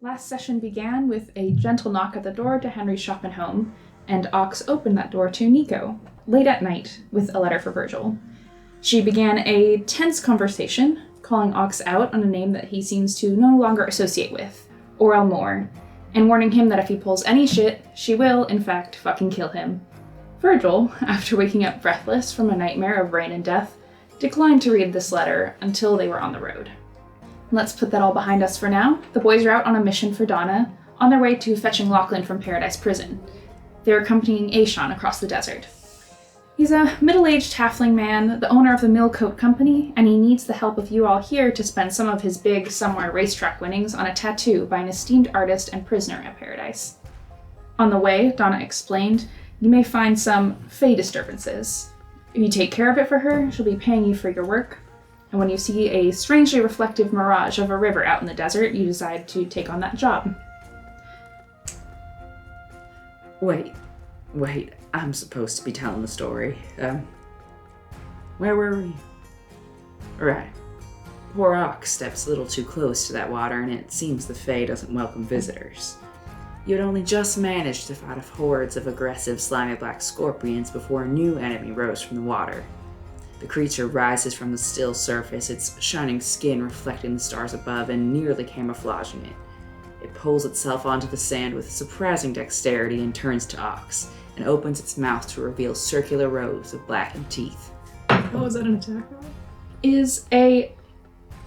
Last session began with a gentle knock at the door to Henry's shop and home, and Ox opened that door to Nico, late at night, with a letter for Virgil. She began a tense conversation, calling Ox out on a name that he seems to no longer associate with, Orel Moore, and warning him that if he pulls any shit, she will, in fact, fucking kill him. Virgil, after waking up breathless from a nightmare of rain and death, declined to read this letter until they were on the road. Let's put that all behind us for now. The boys are out on a mission for Donna, on their way to fetching Lachlan from Paradise Prison. They're accompanying Aishan across the desert. He's a middle-aged halfling man, the owner of the Millcoat Company, and he needs the help of you all here to spend some of his big somewhere racetrack winnings on a tattoo by an esteemed artist and prisoner at Paradise. On the way, Donna explained, you may find some fey disturbances. If you take care of it for her, she'll be paying you for your work. And when you see a strangely reflective mirage of a river out in the desert, you decide to take on that job. Wait, I'm supposed to be telling the story. Where were we? Right. Poor Ox steps a little too close to that water, and it seems the Fae doesn't welcome visitors. You had only just managed to fight off hordes of aggressive, slimy black scorpions before a new enemy rose from the water. The creature rises from the still surface, its shining skin reflecting the stars above and nearly camouflaging it. It pulls itself onto the sand with surprising dexterity and turns to Ox, and opens its mouth to reveal circular rows of blackened teeth. Oh, is that an attack roll? Is a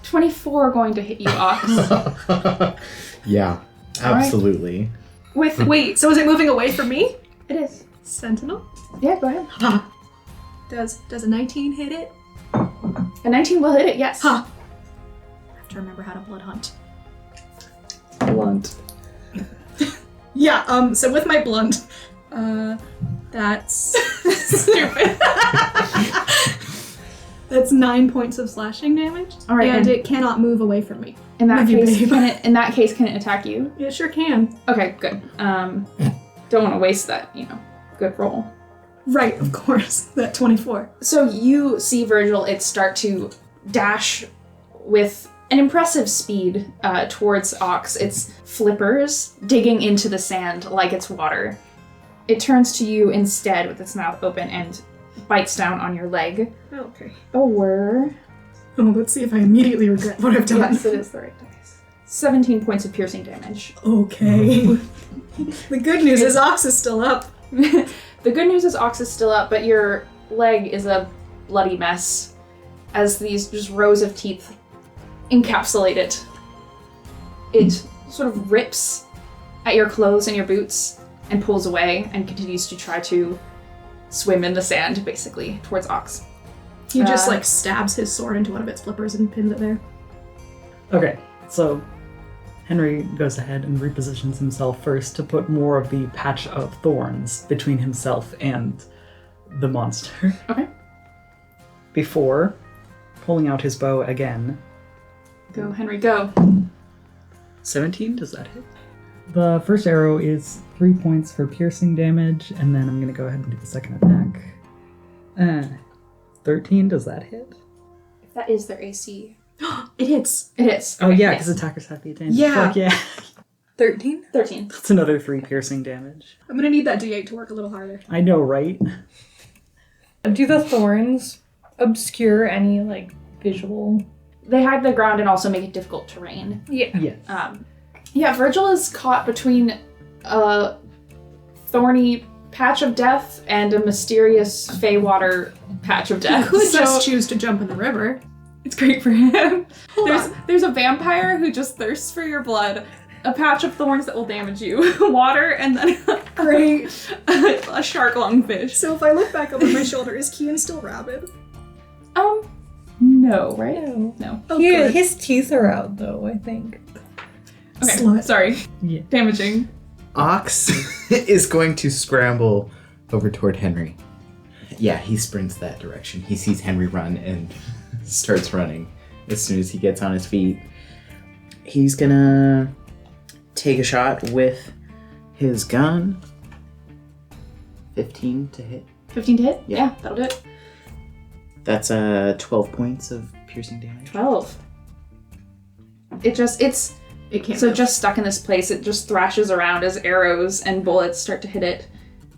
24 going to hit you, Ox? Yeah, absolutely. Wait, so is it moving away from me? It is. Sentinel? Yeah, go ahead. Does a 19 hit it? A 19 will hit it, yes. I have to remember how to blood hunt. Blunt. Yeah, so with my blunt, that's stupid. That's 9 points of slashing damage. All right, and it cannot move away from me. In that Love you, case, babe. can it attack you? It sure can. Okay, good. Don't want to waste that, good roll. Right, of course. That 24. So you see Virgil, it start to dash with an impressive speed towards Ox. Its flippers digging into the sand like it's water. It turns to you instead with its mouth open and bites down on your leg. Okay. Oh, let's see if I immediately regret what I've done. yes, it is the right dice. 17 points of piercing damage. Okay. The good news is Ox is still up. The good news is Ox is still up, but your leg is a bloody mess as these just rows of teeth encapsulate it. It sort of rips at your clothes and your boots and pulls away and continues to try to swim in the sand, basically, towards Ox. He just, stabs his sword into one of its flippers and pins it there. Okay, so Henry goes ahead and repositions himself first to put more of the patch of thorns between himself and the monster. Okay. Before pulling out his bow again. Go, Henry, go. 17, does that hit? The first arrow is 3 points for piercing damage, and then I'm going to go ahead and do the second attack. 13, does that hit? If that is their AC. It hits. It is. Oh Okay, yeah, yes. because attackers have the advantage. Yeah. Fuck yeah. 13? 13. That's another 3 piercing damage. I'm gonna need that D8 to work a little harder. I know, right? Do the thorns obscure any, visual? They hide the ground and also make it difficult terrain. Yeah. Yes. Virgil is caught between a thorny patch of death and a mysterious Feywater patch of He death. could So just choose to jump in the river. it's great for him. Hold on. There's a vampire who just thirsts for your blood, a patch of thorns that will damage you, water, and then Great. a shark lungfish. So if I look back over my shoulder, is Kian still rabid? No, right? No. Oh, Yeah, good. his teeth are out though, I think. Okay, Slut. sorry. Yeah. Damaging. Ox is going to scramble over toward Henry. Yeah, he sprints that direction. He sees Henry run and starts running as soon as he gets on his feet. He's gonna take a shot with his gun. 15 to hit. 15 to hit? Yeah. Yeah, that'll do it. That's 12 points of piercing damage. 12. It's It can't So move. just stuck in this place, it just thrashes around as arrows and bullets start to hit it.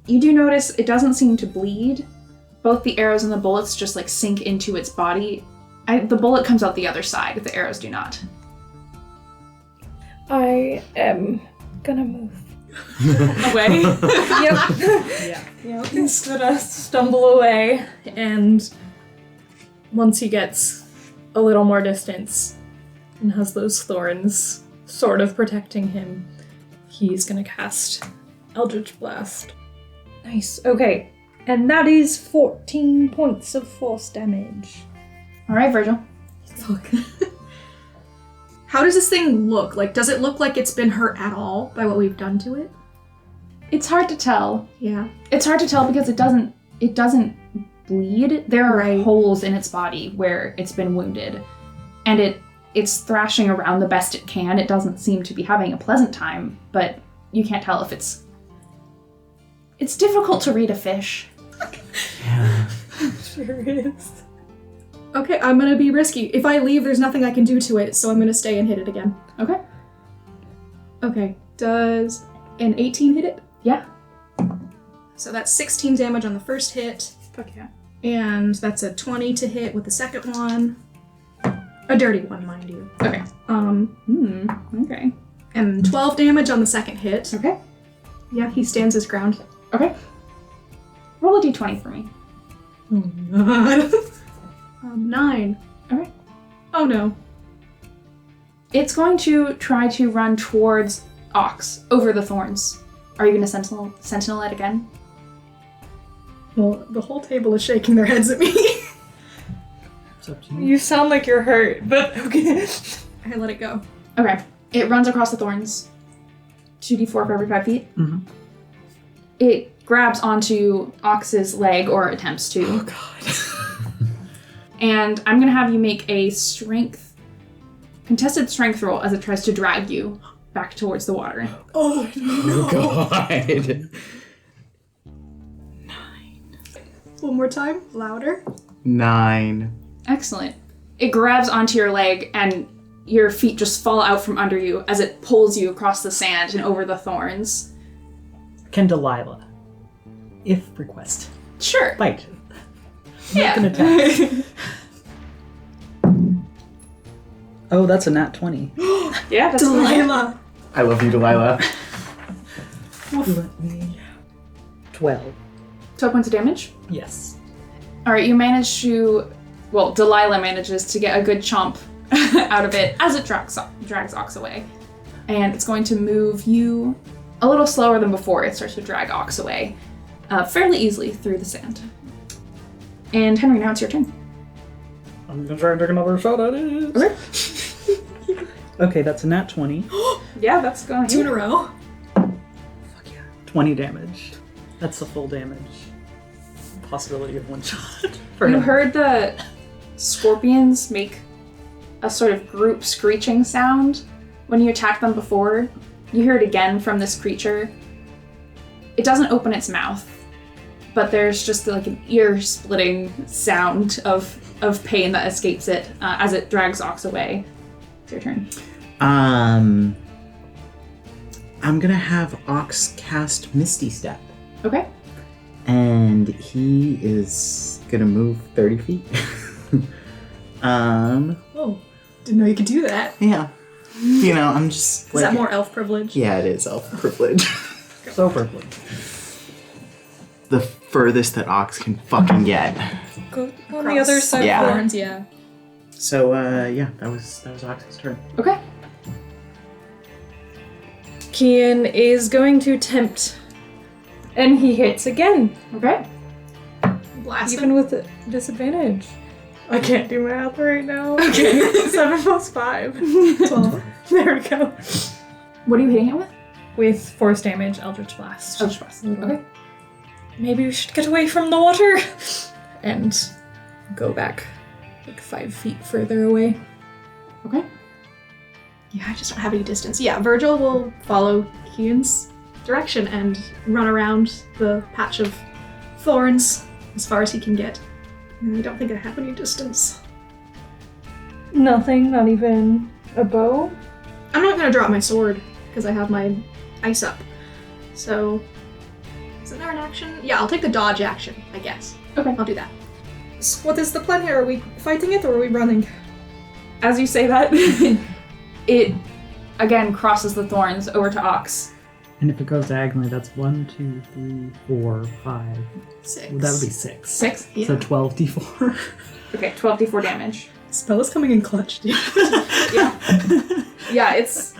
You do notice it doesn't seem to bleed. Both the arrows and the bullets just like sink into its body. The bullet comes out the other side, the arrows do not. I am gonna move. Away? Yep. Yeah. He's gonna stumble away, and once he gets a little more distance and has those thorns sort of protecting him, he's gonna cast Eldritch Blast. Nice. Okay. And that is 14 points of force damage. Alright, Virgil. Fuck. How does this thing look? Like, does it look like it's been hurt at all by what we've done to it? It's hard to tell. Yeah. It's hard to tell because it doesn't bleed. There are Right. holes in its body where it's been wounded. And it's thrashing around the best it can. It doesn't seem to be having a pleasant time, but you can't tell if it's difficult to read a fish. Sure is. Okay, I'm gonna be risky. If I leave, there's nothing I can do to it, so I'm gonna stay and hit it again. Okay. Okay, does an 18 hit it? Yeah. So that's 16 damage on the first hit, Fuck yeah. and that's a 20 to hit with the second one. A dirty one, mind you. Okay. Okay. And 12 damage on the second hit. Okay. Yeah, he stands his ground. Okay. Roll a d20 for me. Oh god. 9. Okay. Oh no. It's going to try to run towards Ox over the thorns. Are you going to sentinel it again? Well, the whole table is shaking their heads at me. It's up to you. You sound like you're hurt, but okay. I let it go. Okay. It runs across the thorns. 2d4 for every 5 feet. Mhm. It grabs onto Ox's leg, or attempts to. Oh god. And I'm going to have you make a contested strength roll as it tries to drag you back towards the water. Oh no. God. One more time. Louder. 9. Excellent. It grabs onto your leg and your feet just fall out from under you as it pulls you across the sand and over the thorns. Can Delilah, if request, Sure. bite? Yeah. Make an attack. Oh, that's a nat 20. Yeah, that's Delilah. I love you, Delilah. Let me... 12. 12 points of damage. Yes. Alright, you manage to... Well, Delilah manages to get a good chomp out of it as it drags Ox away. And it's going to move you a little slower than before. It starts to drag Ox away fairly easily through the sand. And Henry, now it's your turn. I'm gonna try and take another shot at it. Okay. Okay, that's a nat 20. Yeah, that's going. 2 in a row. Fuck yeah. 20 damage. That's the full damage. Possibility of one shot. For You him. heard the scorpions make a sort of group screeching sound when you attacked them before. You hear it again from this creature. It doesn't open its mouth, but there's just like an ear-splitting sound of pain that escapes it as it drags Ox away. It's your turn. I'm gonna have Ox cast Misty Step. Okay. And he is gonna move 30 feet. Oh, didn't know you could do that. Yeah. You know, I'm just Is that more elf privilege? Yeah, it is elf privilege. So purple. The furthest that Ox can fucking get. Go on the other side Yeah. of the Thorns, yeah. So yeah, that was Ox's turn. Okay. Kian is going to tempt, and he hits again, Okay. Blast even him. with a disadvantage. I can't do math right now. Okay. 7 plus 5. 12. There we go. What are you hitting it with? With force damage, Eldritch Blast. Eldritch Blast. Okay. Maybe we should get away from the water and go back like 5 feet further away. Okay. Yeah, I just don't have any distance. Yeah, Virgil will follow Kian's direction and run around the patch of thorns as far as he can get. And I don't think I have any distance. Nothing, not even a bow? I'm not gonna drop my sword because I have my ice up. So, isn't there an action? Yeah, I'll take the dodge action, I guess. Okay. I'll do that. So what is the plan here? Are we fighting it or are we running? As you say that, it again crosses the thorns over to Ox. And if it goes diagonally, that's 1, 2, 3, 4, 5. 6. Well, that would be 6. 6? Yeah. So 12d4. Okay, 12d4 damage. Spell is coming in clutch, dude. Yeah, it's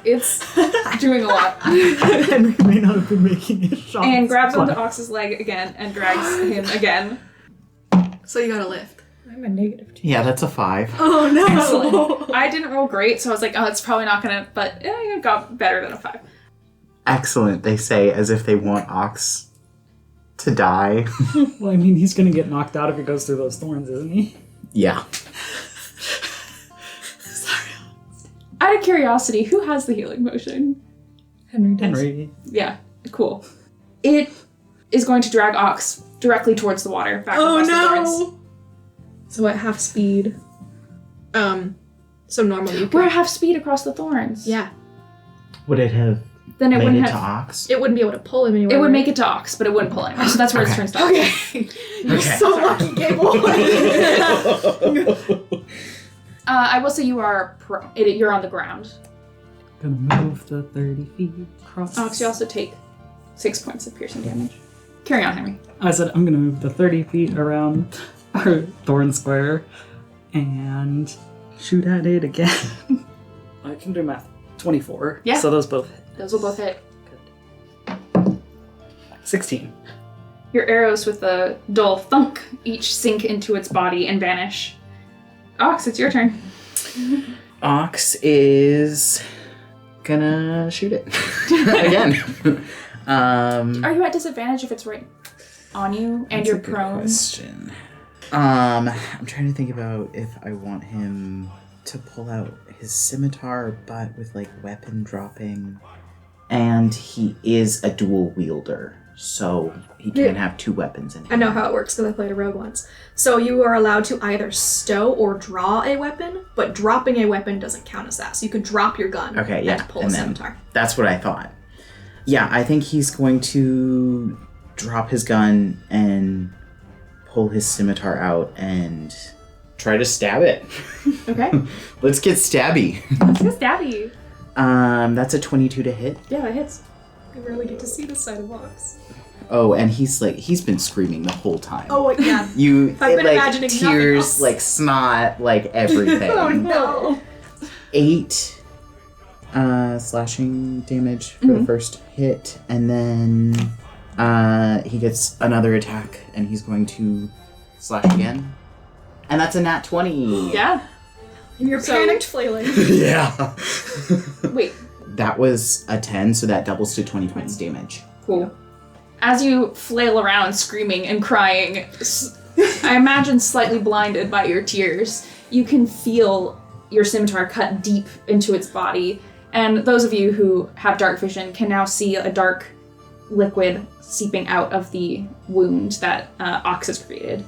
doing a lot. Henry may not have been making his shots. And grabs onto but- Ox's leg again and drags him again. So you gotta lift. I'm a -2. Yeah, that's a 5. Oh no! Excellent. I didn't roll great, so I was like, oh, it's probably not gonna, but it got better than a 5. Excellent, they say, as if they want Ox to die. Well, I mean, he's going to get knocked out if he goes through those thorns, isn't he? Yeah. Out of curiosity, who has the healing potion? Henry does. Henry. Yeah, cool. It is going to drag Ox directly towards the water, back across the thorns. So at half speed. So normally you We're can. at half speed across the thorns. Yeah. Would it have Then it made wouldn't it to have. Ox? It wouldn't be able to pull him anywhere. It would make it to Ox, but it wouldn't pull anywhere. So that's where its turn stops. Okay. You're Okay. so lucky, Gable. I will say you are you're on the ground. Gonna move the 30 feet across. Ox, you also take 6 points of piercing damage. Carry on, Henry. I said I'm gonna move the 30 feet around our thorn square and shoot at it again. I can do math. 24. Yeah. So those both hit. Those will both hit. Good. 16. Your arrows with a dull thunk each sink into its body and vanish. Ox, it's your turn. Ox is gonna shoot it again. Are you at disadvantage if it's right on you and That's you're a good prone? question. I'm trying to think about if I want him to pull out his scimitar, but with like weapon dropping, and he is a dual wielder, so he can have 2 weapons in I hand. know how it works because I played a rogue once. So you are allowed to either stow or draw a weapon, but dropping a weapon doesn't count as that. So you could drop your gun Okay, yeah, and pull and a then- scimitar. That's what I thought. Yeah, I think he's going to drop his gun and pull his scimitar out and try to stab it. Okay. Let's get stabby. Let's get stabby. That's a 22 to hit. Yeah, that hits. We rarely get to see this side of Ox. Oh, and he's been screaming the whole time. Oh, yeah. I've been imagining nothing tears, else. like snot, like everything. Oh, no. 8 slashing damage for the first hit, and then he gets another attack, and he's going to slash again. And that's a nat 20. Yeah. And you're So- panicked flailing. Yeah. Wait, That was a 10, so that doubles to 20 points damage. cool. As you flail around screaming and crying, I imagine slightly blinded by your tears, you can feel your scimitar cut deep into its body. And those of you who have dark vision can now see a dark liquid seeping out of the wound that Ox has created.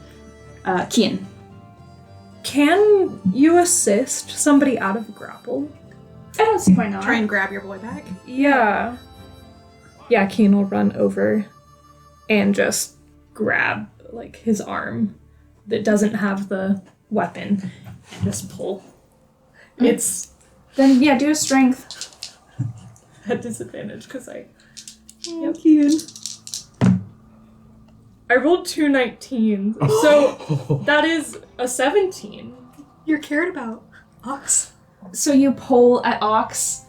Kian. Can you assist somebody out of a grapple? I don't see why not. Try and grab your boy back. Yeah. Yeah, Keen will run over and just grab, like, his arm that doesn't have the weapon and just pull. It's Then, yeah, do a strength. at disadvantage because I... Yep. Keen. I rolled 2 19s, so that is a 17. You're cared about. Ox. So you pull at Ox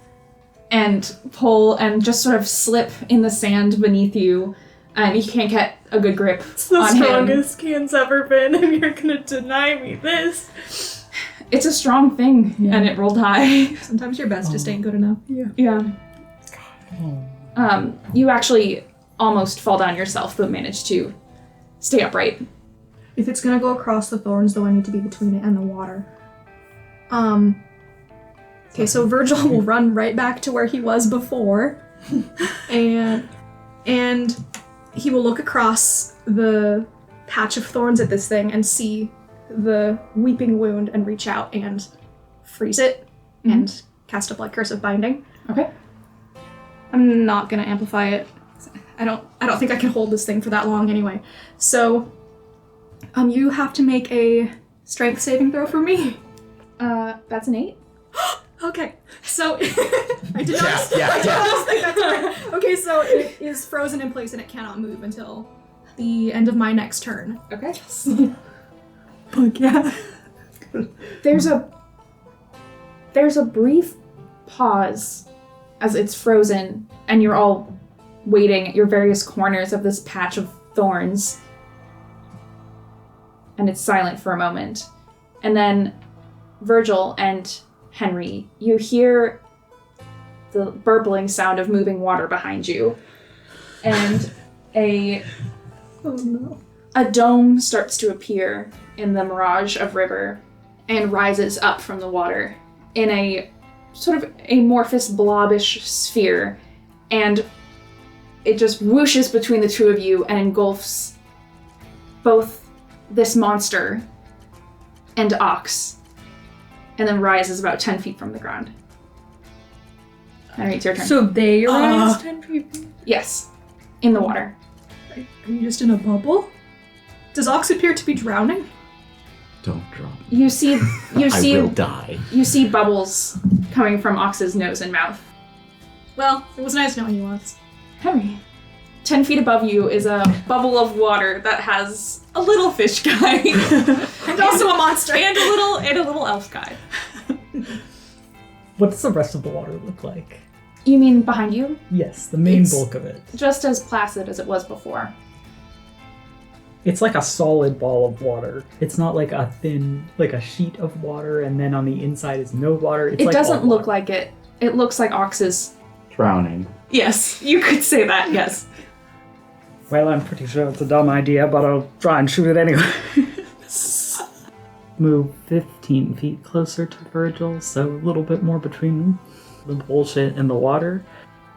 and pull and just sort of slip in the sand beneath you, and you can't get a good grip It's the on him. strongest Keen's ever been, and you're gonna deny me this. It's a strong thing, and it rolled high. Sometimes your best just ain't good enough. Yeah. You actually almost fall down yourself, but manage to stay upright. If it's gonna go across the thorns, though, I need to be between it and the water. Okay, so Virgil will run right back to where he was before, and he will look across the patch of thorns at this thing and see the weeping wound and reach out and freeze it and cast a blood curse of binding. Okay. I'm not gonna amplify it. I don't think I can hold this thing for that long anyway. So, you have to make a strength saving throw for me. That's an 8. Okay, so I did not. Yeah. think that's right. Okay, so it is frozen in place and it cannot move until the end of my next turn. Okay. Fuck yeah. There's a brief pause as it's frozen and you're all waiting at your various corners of this patch of thorns. And it's silent for a moment. And then Virgil and Henry, you hear the burbling sound of moving water behind you. And a dome starts to appear in the mirage of river and rises up from the water in a sort of amorphous blobish sphere, and it just whooshes between the two of you and engulfs both this monster and Ox, and then rises about 10 feet from the ground. Henry, it's your turn. So they rise 10 feet. Yes, in the water. Are you just in a bubble? Does Ox appear to be drowning? Don't drop. You see I will die. you see bubbles coming from Ox's nose and mouth. Well, it was nice knowing you once. Henry, 10 feet above you is a bubble of water that has a little fish guy And also a monster. and a little elf guy. What does the rest of the water look like? You mean behind you? Yes, the main It's- bulk of it. Just as placid as it was before. It's like a solid ball of water. It's not like a thin, like a sheet of water, and then on the inside is no water. It's It like doesn't all look water. like it. It looks like Ox's. Drowning. Yes, you could say that, yes. Well, I'm pretty sure it's a dumb idea, but I'll try and shoot it anyway. Move 15 feet closer to Virgil, so a little bit more between the bullshit and the water.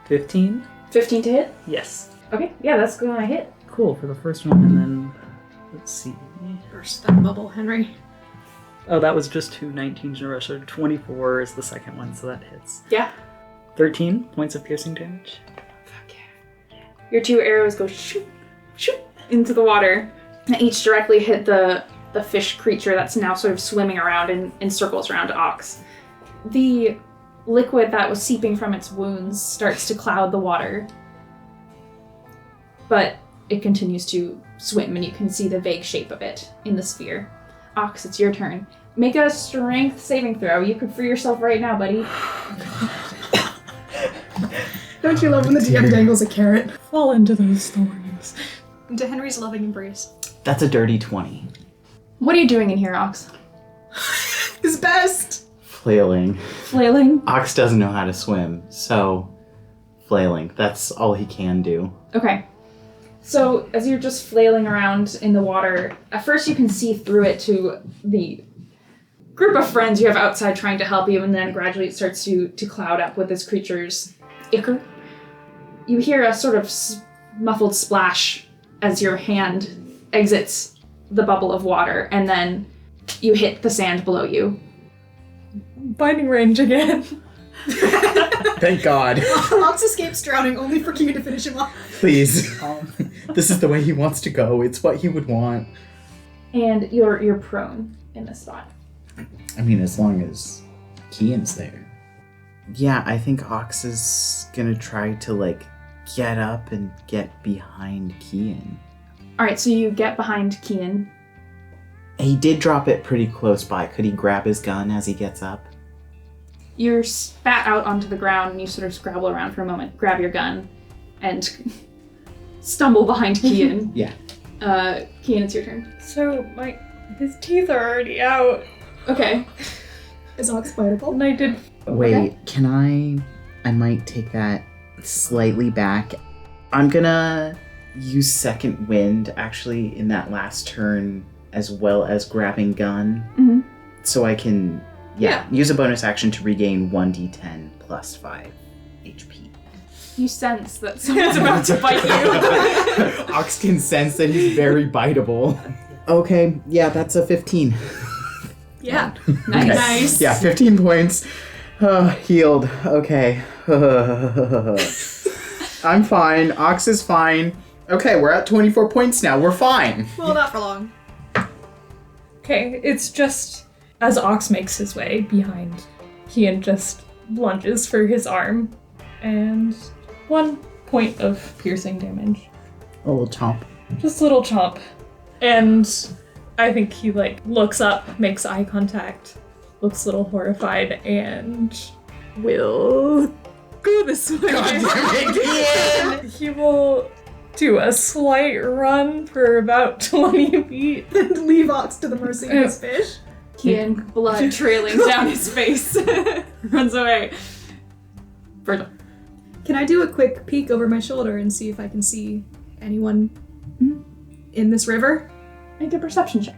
15? 15 to hit? Yes. Okay, yeah, that's gonna hit. Cool for the first one, and then let's see. Burst that bubble, Henry. Oh, that was just 2 19s in a row, so 24 is the second one, so that hits. Yeah. 13 points of piercing damage. Your 2 arrows go shoot, shoot into the water. And each directly hit the fish creature that's now sort of swimming around in circles around Ox. The liquid that was seeping from its wounds starts to cloud the water. But it continues to swim, and you can see the vague shape of it in the sphere. Ox, it's your turn. Make a strength saving throw. You could free yourself right now, buddy. Don't you love when the DM dangles a carrot? Fall into those thorns. Into Henry's loving embrace. That's a dirty 20. What are you doing in here, Ox? His best! Flailing. Flailing? Ox doesn't know how to swim, so flailing. That's all he can do. Okay. So, as you're just flailing around in the water, at first you can see through it to the group of friends you have outside trying to help you, and then gradually it starts to cloud up with this creature's ichor. You hear a sort of muffled splash as your hand exits the bubble of water, and then you hit the sand below you. Binding range again. Thank God. Ox escapes drowning only for Q to finish him off. Please. This is the way he wants to go. It's what he would want. And you're prone in this spot. I mean, as long as Kian's there. Yeah, I think Ox is gonna try to, get up and get behind Kian. Alright, so you get behind Kian. He did drop it pretty close by. Could he grab his gun as he gets up? You're spat out onto the ground and you sort of scrabble around for a moment, grab your gun, and stumble behind Kian. Yeah. Kian, it's your turn. So his teeth are already out, Okay. Is Ox biteable? and I did. Wait, can I might take that slightly back. I'm gonna use second wind actually in that last turn as well as grabbing gun. Mhm. So I can use a bonus action to regain 1d10 plus 5 HP. You sense that someone's about to bite you. Ox can sense that he's very biteable. Okay, yeah, that's a 15. Yeah. Nice. Nice. Yeah, 15 points. Healed. Okay. I'm fine. Ox is fine. Okay, we're at 24 points now. We're fine. Well, not for long. Okay, it's just as Ox makes his way behind, Kian just lunges for his arm, and 1 point of piercing damage. A little chomp. Just a little chomp. And I think he looks up, makes eye contact, looks a little horrified, and will go this way. He will do a slight run for about 20 feet. And leave Ox to the mercy of his fish. Kian, blood trailing down his face, runs away. Virgil. Can I do a quick peek over my shoulder and see if I can see anyone in this river? Make a perception check.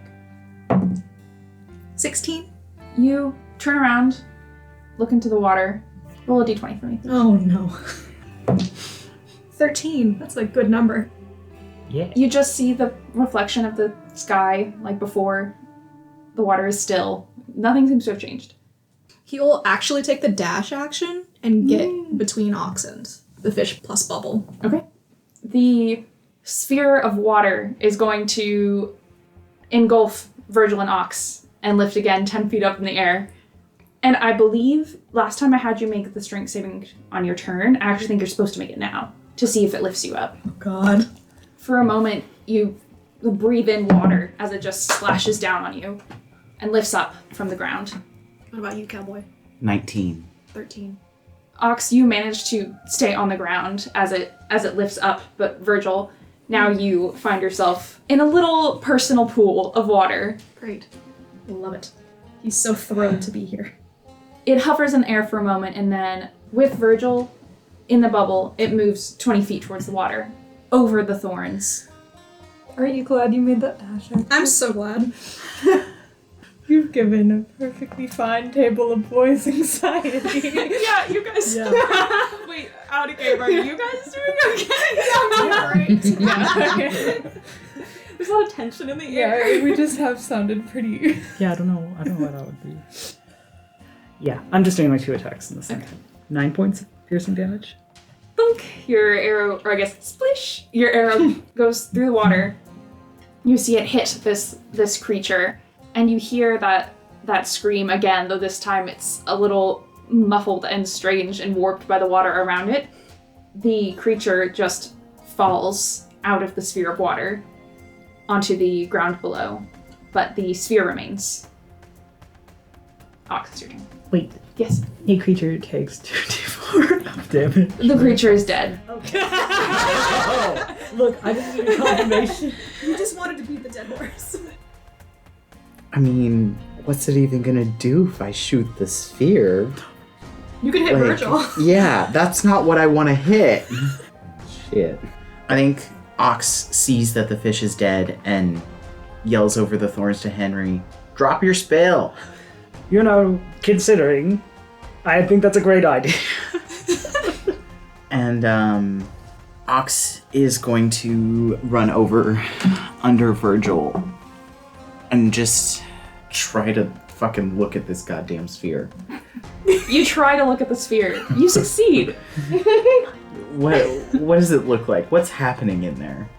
16. You turn around, look into the water, roll a d20 for me. Oh no. 13. That's a good number. Yeah. You just see the reflection of the sky like before. The water is still. Nothing seems to have changed. He will actually take the dash action and get between Ox and the fish plus bubble. Okay. The sphere of water is going to engulf Virgil and Ox and lift again 10 feet up in the air. And I believe last time I had you make the strength saving on your turn, I actually think you're supposed to make it now to see if it lifts you up. Oh god. For a moment, you breathe in water as it just splashes down on you and lifts up from the ground. What about you, cowboy? 19. 13. Ox, you manage to stay on the ground as it lifts up, but Virgil, now you find yourself in a little personal pool of water. Great. Love it. He's so thrilled to be here. It hovers in the air for a moment, and then with Virgil in the bubble, it moves 20 feet towards the water, over the thorns. Are you glad you made that dash? I'm so glad. You've given a perfectly fine table of boys anxiety. Yeah, you guys. Yeah. Wait, out of game, are you guys doing okay? Yeah. Okay. There's a lot of tension in the air. Yeah, we just have sounded pretty. Yeah, I don't know what that would be. Yeah, I'm just doing my 2 attacks in the same time. 9 points of piercing damage. Boink! Your arrow, or I guess splish, your arrow goes through the water. You see it hit this creature, and you hear that scream again, though this time it's a little muffled and strange and warped by the water around it. The creature just falls out of the sphere of water onto the ground below, but the sphere remains. Ox, it's your turn. Wait, Yes. a creature takes 2d4 of damage. The creature is dead. Oh, look, I just need a confirmation. You just wanted to beat the dead horse. I mean, what's it even gonna do if I shoot the sphere? You can hit Virgil. Yeah, that's not what I want to hit. Shit. I think Ox sees that the fish is dead and yells over the thorns to Henry, "Drop your spell!" You know, considering, I think that's a great idea. And Ox is going to run over under Virgil and just try to fucking look at this goddamn sphere. You try to look at the sphere. You succeed. What does it look like? What's happening in there?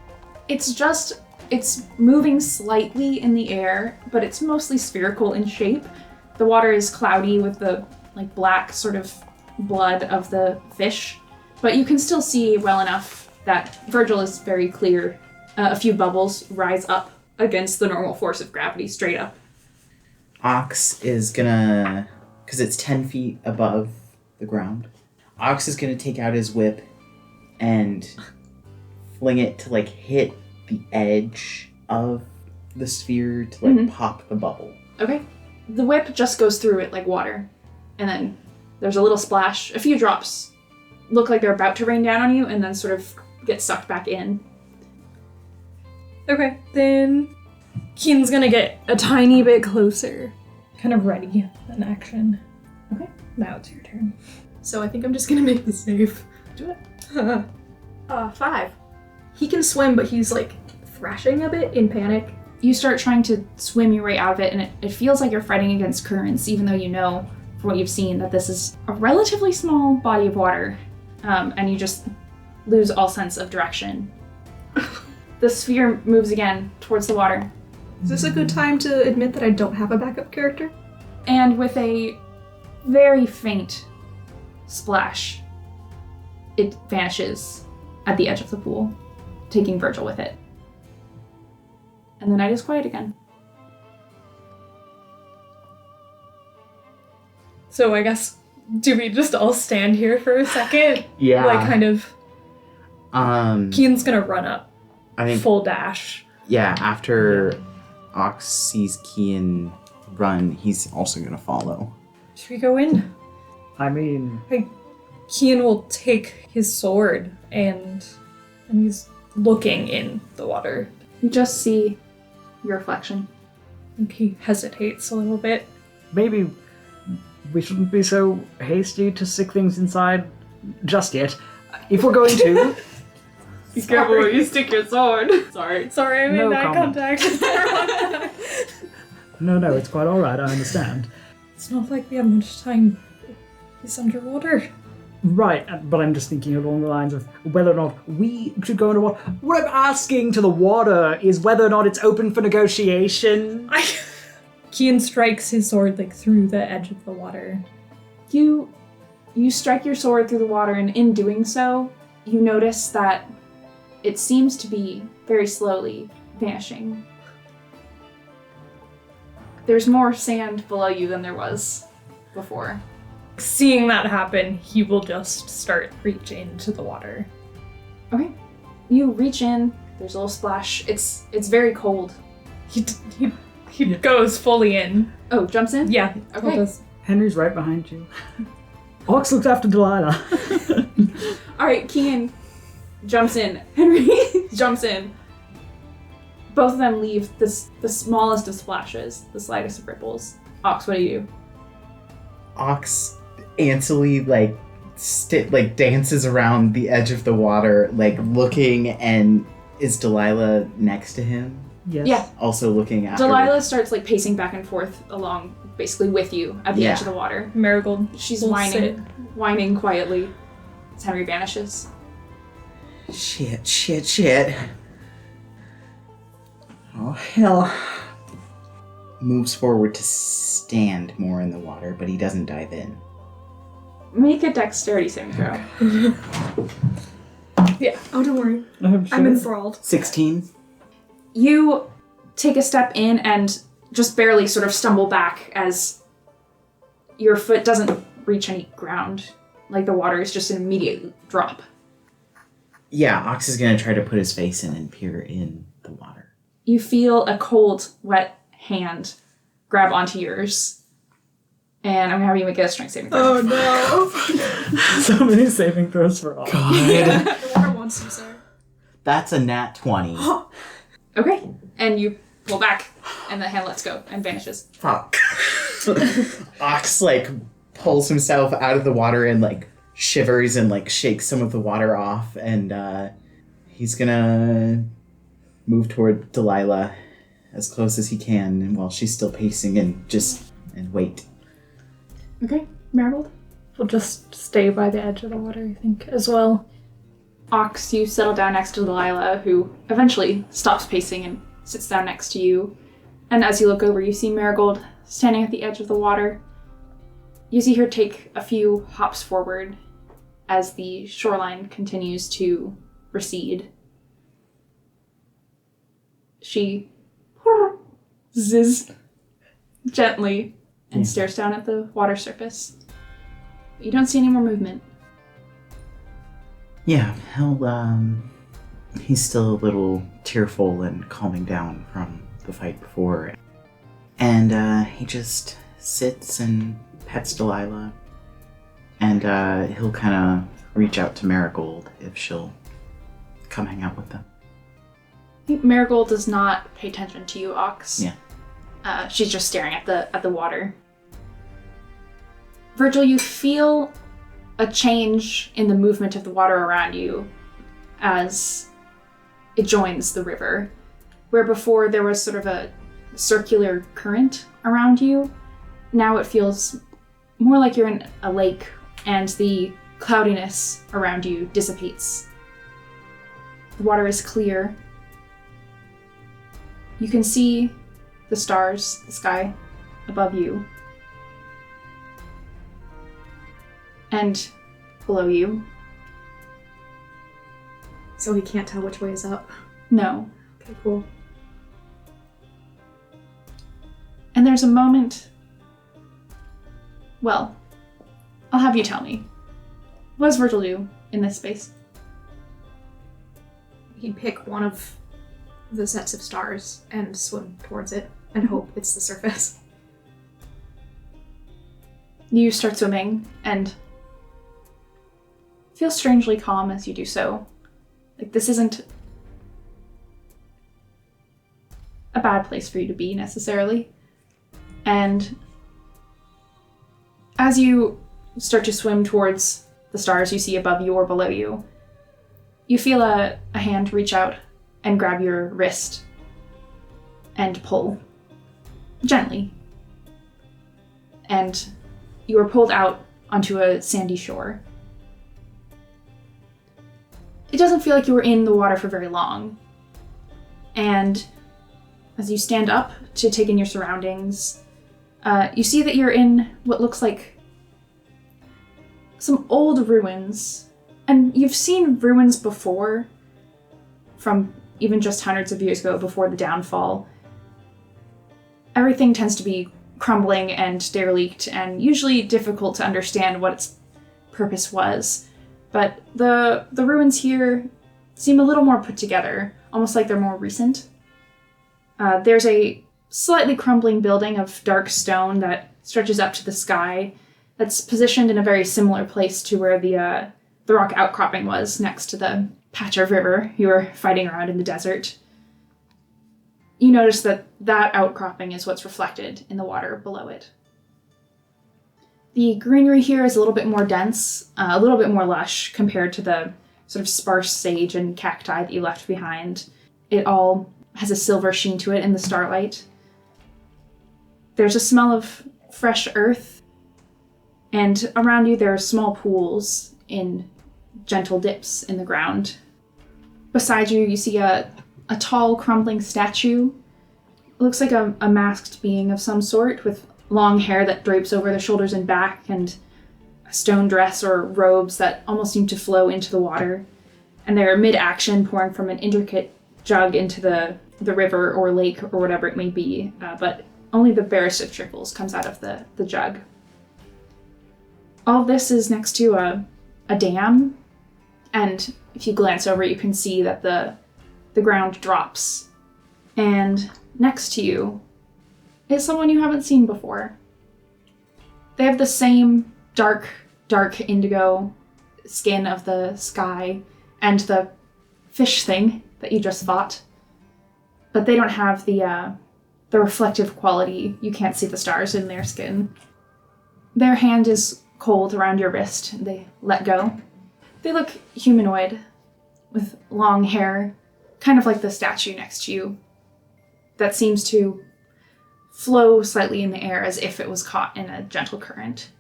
It's moving slightly in the air, but it's mostly spherical in shape. The water is cloudy with the black sort of blood of the fish, but you can still see well enough that Virgil is very clear. A few bubbles rise up against the normal force of gravity straight up. Ox is gonna, because it's 10 feet above the ground, Ox is gonna take out his whip and fling it to hit the edge of the sphere to pop the bubble. Okay. The whip just goes through it like water, and then there's a little splash. A few drops look like they're about to rain down on you, and then sort of get sucked back in. Okay, then Keen's gonna get a tiny bit closer, kind of ready in action. Okay. Now it's your turn. So I think I'm just gonna make the save. Do it. 5. He can swim, but he's thrashing a bit in panic. You start trying to swim your way out of it, and it feels like you're fighting against currents, even though you know from what you've seen, that this is a relatively small body of water, and you just lose all sense of direction. The sphere moves again towards the water, Is this a good time to admit that I don't have a backup character? and with a very faint splash, it vanishes at the edge of the pool, taking Virgil with it. And the night is quiet again. So I guess, do we just all stand here for a second? Yeah. Like, kind of, Um, Kian's gonna run up, I think, full dash. yeah, after Ox sees Kian run, he's also gonna follow. Should we go in? I mean, Kian will take his sword and he's looking in the water. You just see your reflection. And he hesitates a little bit. maybe we shouldn't be so hasty to stick things inside just yet. If we're going to, Be careful where you stick your sword. Sorry. Sorry, I made No eye comment. contact. no, it's quite all right. I understand. It's not like we have much time. He's underwater. Right, but I'm just thinking along the lines of whether or not we should go into water. What I'm asking to the water is whether or not it's open for negotiation. Kian strikes his sword like through the edge of the water. You strike your sword through the water, and in doing so, you notice that it seems to be very slowly vanishing. There's more sand below you than there was before. Seeing that happen, he will just start reach into the water. Okay. You reach in, there's a little splash. It's very cold. He goes fully in. Oh, jumps in? Yeah. Okay. Does. Henry's right behind you. Ox looks after Delilah. Alright, Kian jumps in. Henry jumps in. Both of them leave the smallest of splashes, the slightest of ripples. Ox, what do you do? Ox antsily dances around the edge of the water, like looking, and is Delilah next to him? Yes. Yeah. Also looking after Delilah starts like pacing back and forth along, basically with you at the edge of the water. Marigold. She's will whining quietly as Henry vanishes. Shit. Oh, hell. Moves forward to stand more in the water, but he doesn't dive in. Make a dexterity saving throw. Oh, don't worry. I'm sure. I'm enthralled. 16? You take a step in and just barely sort of stumble back as your foot doesn't reach any ground. Like the water is just an immediate drop. Yeah, Ox is gonna try to put his face in and peer in the water. You feel a cold, wet hand grab onto yours. And I'm gonna have you make a strength saving throw. Oh no. So many saving throws for all. God. The water wants you, sir. That's a nat 20. Okay. And you pull back, and the hand lets go and vanishes. Fuck. Ox, pulls himself out of the water and, shivers and, shakes some of the water off, and, he's gonna move toward Delilah as close as he can, and while she's still pacing and wait. Okay. Marigold? We'll just stay by the edge of the water, I think, as well. Ox, you settle down next to Delilah, who eventually stops pacing and sits down next to you. And as you look over, you see Marigold standing at the edge of the water. You see her take a few hops forward as the shoreline continues to recede. She ziz gently and stares down at the water surface. You don't see any more movement. Yeah, he's still a little tearful and calming down from the fight before. And, he just sits and pets Delilah. And, he'll kind of reach out to Marigold if she'll come hang out with them. Marigold does not pay attention to you, Ox. Yeah. She's just staring at the water. Virgil, you feel a change in the movement of the water around you as it joins the river. Where before there was sort of a circular current around you, now it feels more like you're in a lake, and the cloudiness around you dissipates. The water is clear. You can see the stars, the sky above you. And below you. So he can't tell which way is up. No. Okay, cool. And there's a moment. Well, I'll have you tell me. What does Virgil do in this space? He'd pick one of the sets of stars and swim towards it and hope it's the surface. You start swimming and feel strangely calm as you do so. Like, this isn't a bad place for you to be necessarily. And as you start to swim towards the stars you see above you or below you, you feel a hand reach out and grab your wrist and pull gently. And you are pulled out onto a sandy shore. It doesn't feel like you were in the water for very long. And as you stand up to take in your surroundings, you see that you're in what looks like some old ruins. And you've seen ruins before, from even just hundreds of years ago before the downfall. Everything tends to be crumbling and derelict and usually difficult to understand what its purpose was. But the ruins here seem a little more put together, almost like they're more recent. There's a slightly crumbling building of dark stone that stretches up to the sky that's positioned in a very similar place to where the rock outcropping was next to the patch of river you were fighting around in the desert. You notice that that outcropping is what's reflected in the water below it. The greenery here is a little bit more dense, a little bit more lush compared to the sort of sparse sage and cacti that you left behind. It all has a silver sheen to it in the starlight. There's a smell of fresh earth, and around you there are small pools in gentle dips in the ground. Beside you, you see a tall, crumbling statue. It looks like a masked being of some sort with long hair that drapes over the shoulders and back, and a stone dress or robes that almost seem to flow into the water. And they're mid-action, pouring from an intricate jug into the river or lake or whatever it may be, but only the barest of trickles comes out of the jug. All of this is next to a dam, and if you glance over, you can see that the ground drops. And next to you is someone you haven't seen before. They have the same dark indigo skin of the sky and the fish thing that you just fought, but they don't have the reflective quality. You can't see the stars in their skin. Their hand is cold around your wrist, and they let go. They look humanoid, with long hair, kind of like the statue next to you, that seems to flow slightly in the air as if it was caught in a gentle current.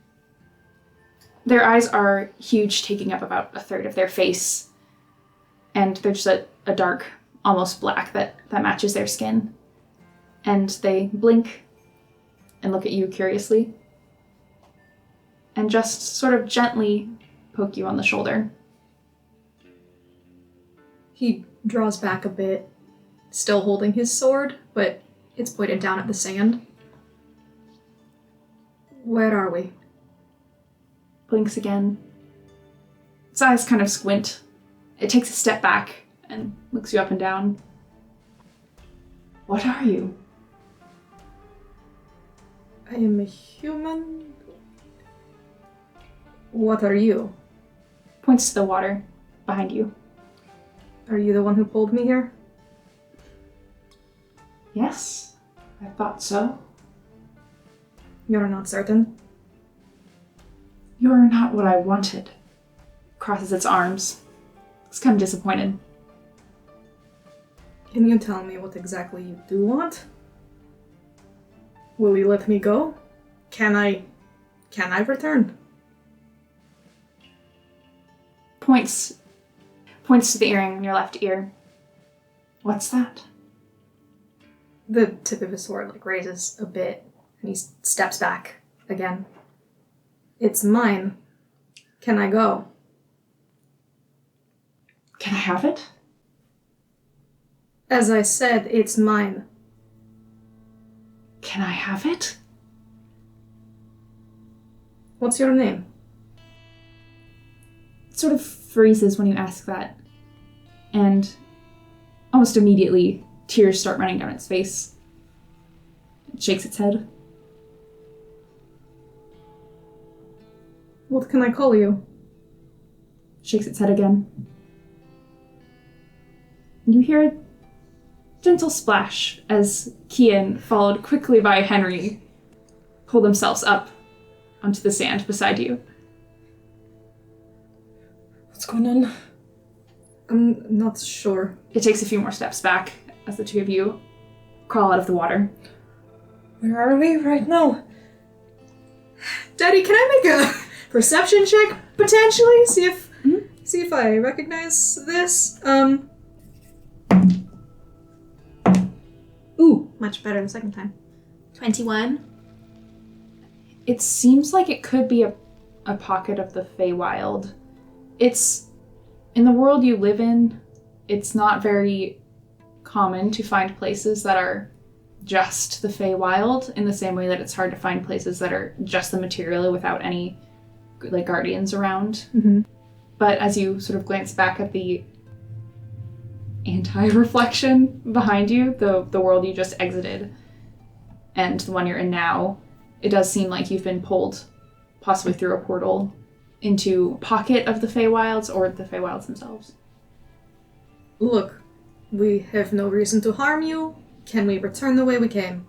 Their eyes are huge, taking up about a third of their face, and they're just a dark, almost black that matches their skin. And they blink and look at you curiously, and just sort of gently poke you on the shoulder. He draws back a bit, still holding his sword, but it's pointed down at the sand. Where are we? Blinks again. Its eyes kind of squint. It takes a step back and looks you up and down. What are you? I am a human. What are you? Points to the water behind you. Are you the one who pulled me here? Yes, I thought so. You're not certain? You're not what I wanted. Crosses its arms. It's kind of disappointed. Can you tell me what exactly you do want? Will you let me go? Can I can I return? Points to the earring in your left ear. What's that? The tip of his sword raises a bit, and he steps back again. It's mine. Can I go? Can I have it? As I said, it's mine. Can I have it? What's your name? It sort of freezes when you ask that. And almost immediately, tears start running down its face. It shakes its head. What can I call you? Shakes its head again. You hear a gentle splash as Kian, followed quickly by Henry, pull themselves up onto the sand beside you. What's going on? I'm not sure. It takes a few more steps back as the two of you crawl out of the water. Where are we right now? Daddy, can I make a perception check potentially? See if I recognize this. Ooh, much better the second time. 21. It seems like it could be a pocket of the Feywild. It's in the world you live in, it's not very common to find places that are just the Feywild, in the same way that it's hard to find places that are just the material without any guardians around. Mm-hmm. But as you sort of glance back at the anti-reflection behind you, the world you just exited, and the one you're in now, it does seem like you've been pulled, possibly through a portal, into a pocket of the Feywilds or the Feywilds themselves. Look, we have no reason to harm you. Can we return the way we came?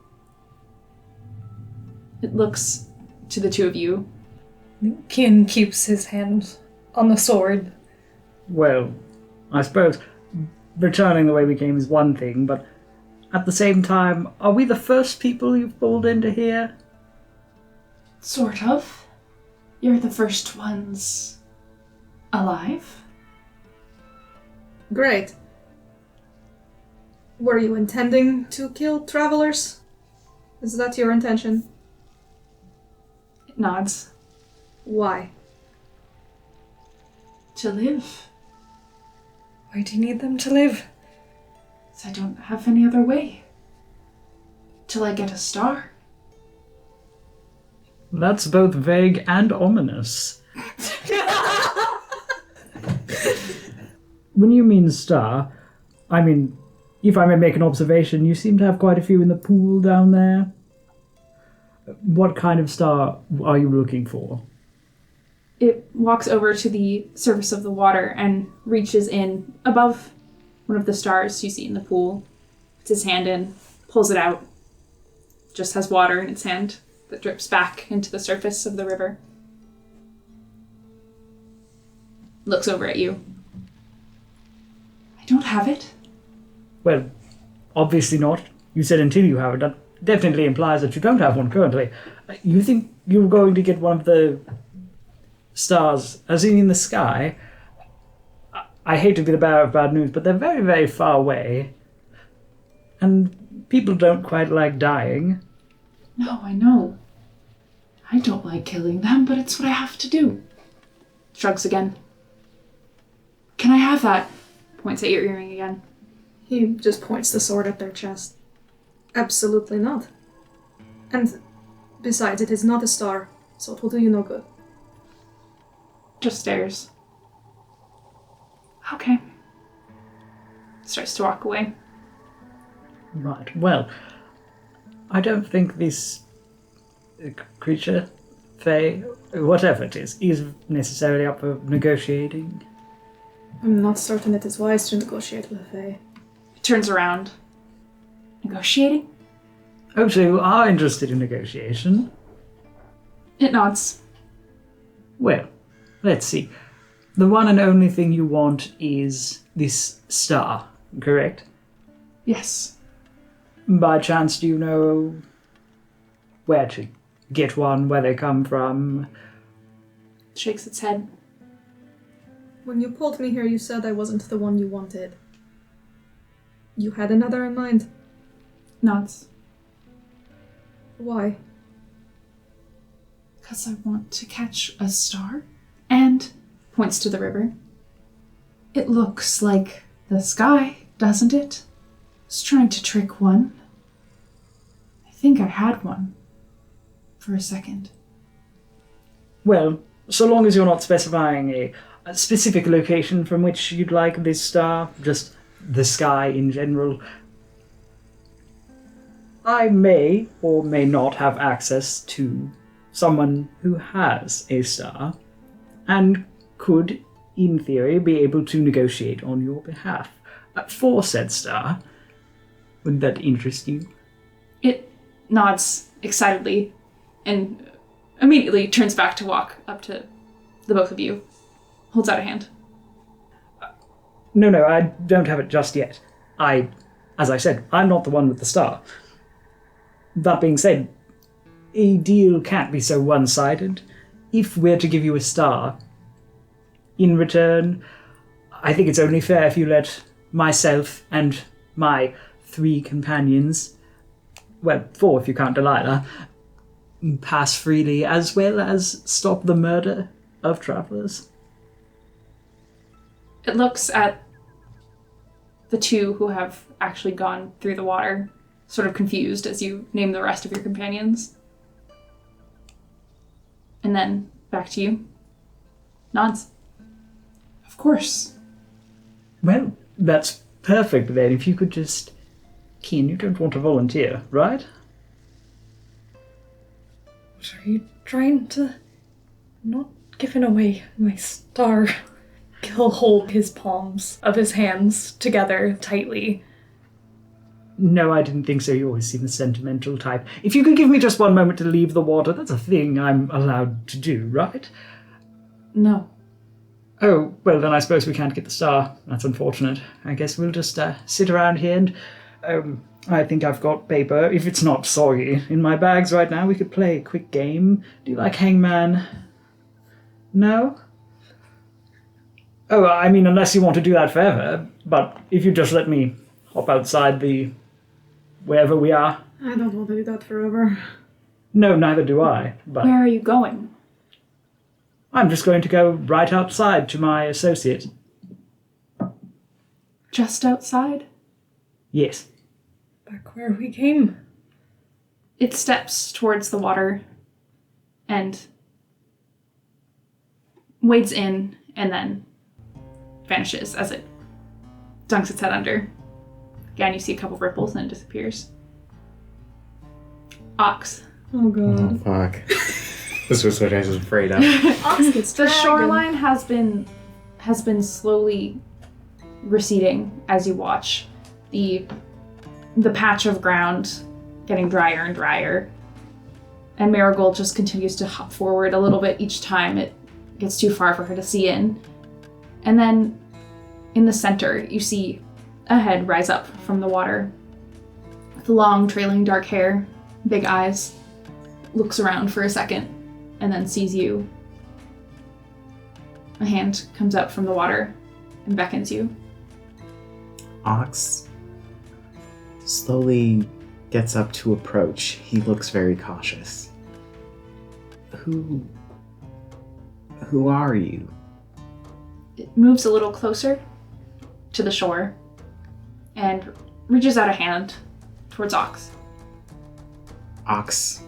It looks to the two of you. Kian keeps his hand on the sword. Well, I suppose returning the way we came is one thing, but at the same time, are we the first people you've pulled into here? Sort of. You're the first ones alive. Great. Were you intending to kill travelers? Is that your intention? It nods. Why? To live. Why do you need them to live? I don't have any other way. Till I get a star. That's both vague and ominous. When you mean star, I mean, if I may make an observation, you seem to have quite a few in the pool down there. What kind of star are you looking for? It walks over to the surface of the water and reaches in above one of the stars you see in the pool. Puts his hand in, pulls it out. Just has water in its hand that drips back into the surface of the river. Looks over at you. I don't have it. Well, obviously not. You said until you have it. That definitely implies that you don't have one currently. You think you're going to get one of the stars, as in the sky? I hate to be the bearer of bad news, but they're very, very far away. And people don't quite like dying. No, I know. I don't like killing them, but it's what I have to do. Shrugs again. Can I have that? Points at your earring again. He just points the sword at their chest. Absolutely not. And besides, it is not a star, so it will do you no good. Just stares. Okay. Starts to walk away. Right, well, I don't think this creature, Fae, whatever it is necessarily up for negotiating. I'm not certain it is wise to negotiate with a Fae. It turns around. Negotiating? Oh, so you are interested in negotiation? It nods. Well, let's see. The one and only thing you want is this star, correct? Yes. By chance, do you know where to get one where they come from. Shakes its head. When you pulled me here, you said I wasn't the one you wanted. You had another in mind. Nods. Why? Because I want to catch a star. And points to the river. It looks like the sky, doesn't it? It's trying to trick one. I think I had one. For a second. Well, so long as you're not specifying a specific location from which you'd like this star, just the sky in general, I may or may not have access to someone who has a star and could, in theory, be able to negotiate on your behalf for said star. Would that interest you? It nods excitedly and immediately turns back to walk up to the both of you. Holds out a hand. No, I don't have it just yet. As I said, I'm not the one with the star. That being said, a deal can't be so one-sided. If we're to give you a star, in return, I think it's only fair if you let myself and my 3 companions, well, 4 if you count Delilah, pass freely, as well as stop the murder of travelers. It looks at the 2 who have actually gone through the water, sort of confused as you name the rest of your companions. And then back to you. Nods. Of course. Well, that's perfect then. If you could just... Keen, you don't want to volunteer, right? What are you trying to... Not giving away my star. He'll hold his palms of his hands together tightly. No, I didn't think so. You always seem the sentimental type. If you could give me just one moment to leave the water, that's a thing I'm allowed to do, right? No. Oh, well then I suppose we can't get the star. That's unfortunate. I guess we'll just sit around here and... I think I've got paper, if it's not soggy, in my bags right now. We could play a quick game. Do you like Hangman? No? Oh, I mean, unless you want to do that forever. But if you just let me hop outside the... wherever we are. I don't want to do that forever. No, neither do I. But Where are you going? I'm just going to go right outside to my associate. Just outside? Yes. Back where we came. It steps towards the water and wades in and then vanishes as it dunks its head under. Again, you see a couple ripples and it disappears. Ox. Oh god. Oh, fuck. This was what I was afraid of. Ox gets The dragged. shoreline has been slowly receding as you watch. The patch of ground getting drier and drier. And Marigold just continues to hop forward a little bit each time it gets too far for her to see in. And then in the center, you see a head rise up from the water. With long, trailing dark hair, big eyes, looks around for a second, and then sees you. A hand comes up from the water and beckons you. Ox slowly gets up to approach. He looks very cautious. Who are you? It moves a little closer to the shore and reaches out a hand towards Ox. Ox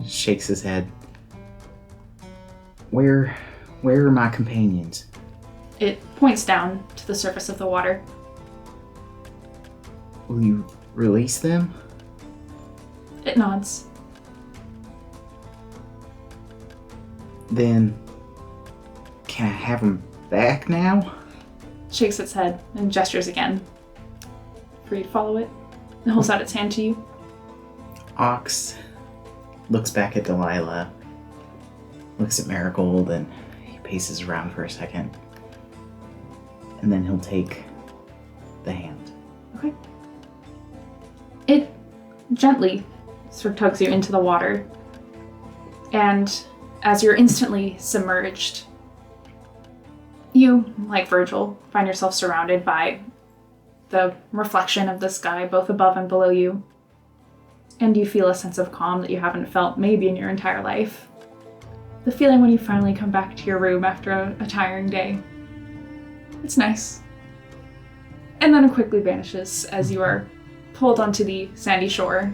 shakes his head. Where are my companions? It points down to the surface of the water. Will you release them? It nods. Then, can I have them back now? Shakes its head and gestures again for you to follow it. It holds out its hand to you. Ox looks back at Delilah, looks at Marigold, and he paces around for a second. And then he'll take the hand. Okay. It gently sort of tugs you into the water And as you're instantly submerged, you, like Virgil, find yourself surrounded by the reflection of the sky, both above and below you. And you feel a sense of calm that you haven't felt maybe in your entire life. The feeling when you finally come back to your room after a tiring day. It's nice. And then it quickly vanishes as you are pulled onto the sandy shore,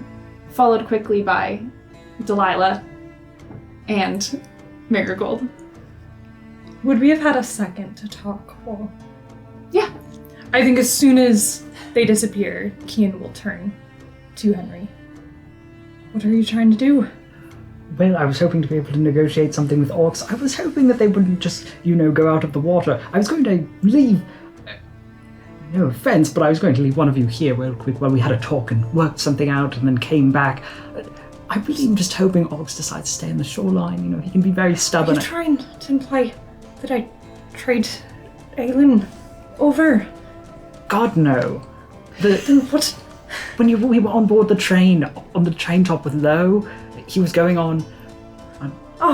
followed quickly by Delilah and Marigold. Would we have had a second to talk? Well, Yeah. I think as soon as they disappear, Kian will turn to Henry. What are you trying to do? Well, I was hoping to be able to negotiate something with orcs. I was hoping that they wouldn't just, go out of the water. I was going to leave... No offense, but I was going to leave one of you here real quick while we had a talk and worked something out and then came back. I really am just hoping orcs decide to stay on the shoreline. He can be very Are stubborn. you trying to imply that I trade Aelin over? God, no. Then what? When we were on board the train top with Lo, he was going on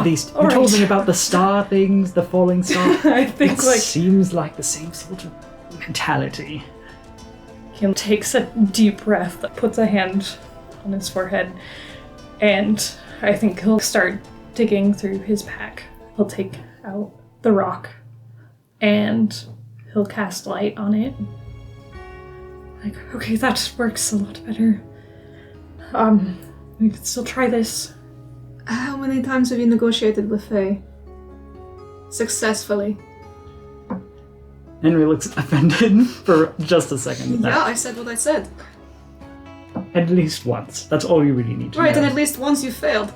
these... You told me about the star things, the falling star. I think it seems like the same sort of mentality. Kim takes a deep breath, puts a hand on his forehead, and I think he'll start digging through his pack. He'll take out the rock, and he'll cast light on it. Like, okay, that works a lot better. We could still try this. How many times have you negotiated with Faye? Successfully. Henry looks offended for just a second. Yeah, I said what I said. At least once. That's all you really need to know. Right, and at least once you failed.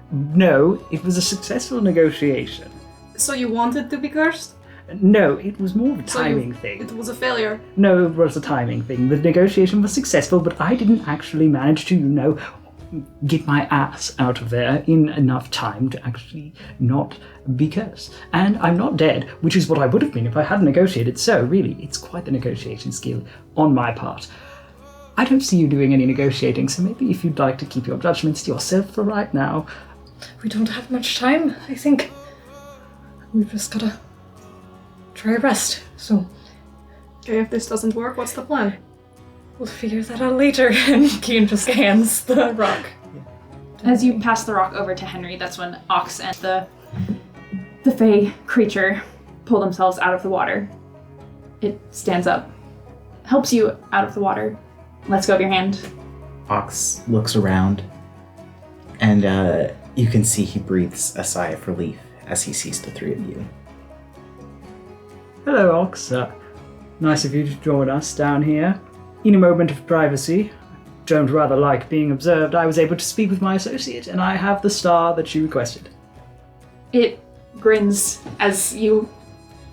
No, it was a successful negotiation. So you wanted to be cursed? No, it was more of a So timing thing. It was a failure. No, it was a timing thing. The negotiation was successful, but I didn't actually manage to, get my ass out of there in enough time to actually not be cursed. And I'm not dead, which is what I would have been if I hadn't negotiated. So, really, it's quite the negotiation skill on my part. I don't see you doing any negotiating, so maybe if you'd like to keep your judgments to yourself for right now. We don't have much time, I think. We've just gotta try our best, so... Okay, if this doesn't work, what's the plan? We'll figure that out later. And Kian just hands the rock. As you pass the rock over to Henry, that's when Ox and the fey creature pull themselves out of the water. It stands up, helps you out of the water, lets go of your hand. Ox looks around, and you can see he breathes a sigh of relief as he sees the three of you. Hello, Ox. Nice of you to join us down here. In a moment of privacy, don't rather like being observed, I was able to speak with my associate, and I have the star that you requested. It grins as you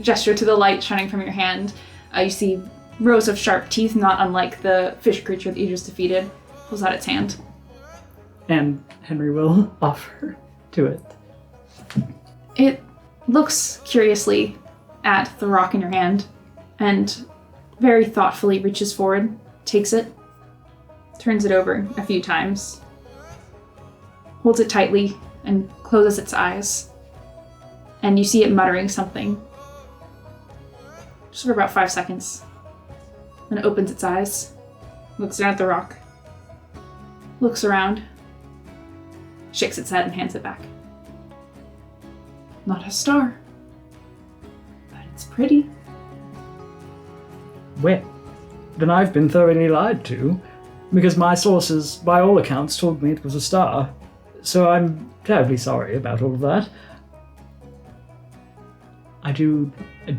gesture to the light shining from your hand. You see rows of sharp teeth, not unlike the fish creature that you just defeated, pulls out its hand. And Henry will offer to it. It looks curiously at the rock in your hand and very thoughtfully reaches forward, takes it, turns it over a few times, holds it tightly, and closes its eyes. And you see it muttering something. Just for about 5 seconds. Then it opens its eyes, looks down at the rock, looks around, shakes its head and hands it back. Not a star, but it's pretty. Well, then I've been thoroughly lied to, because my sources, by all accounts, told me it was a star. So I'm terribly sorry about all of that. I do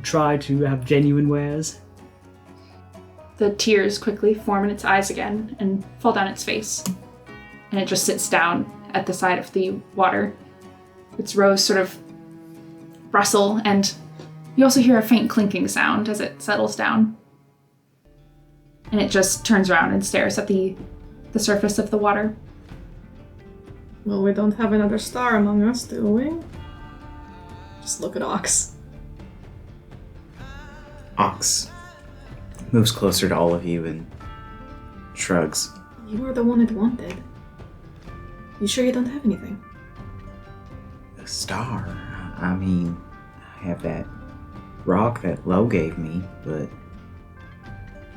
try to have genuine wares. The tears quickly form in its eyes again and fall down its face. And it just sits down at the side of the water. Its rows sort of rustle, and you also hear a faint clinking sound as it settles down. And it just turns around and stares at the surface of the water. Well, we don't have another star among us, do we? Just look at Ox. Ox moves closer to all of you and shrugs. You were the one it wanted. You sure you don't have anything? Star? I mean, I have that rock that Lo gave me, but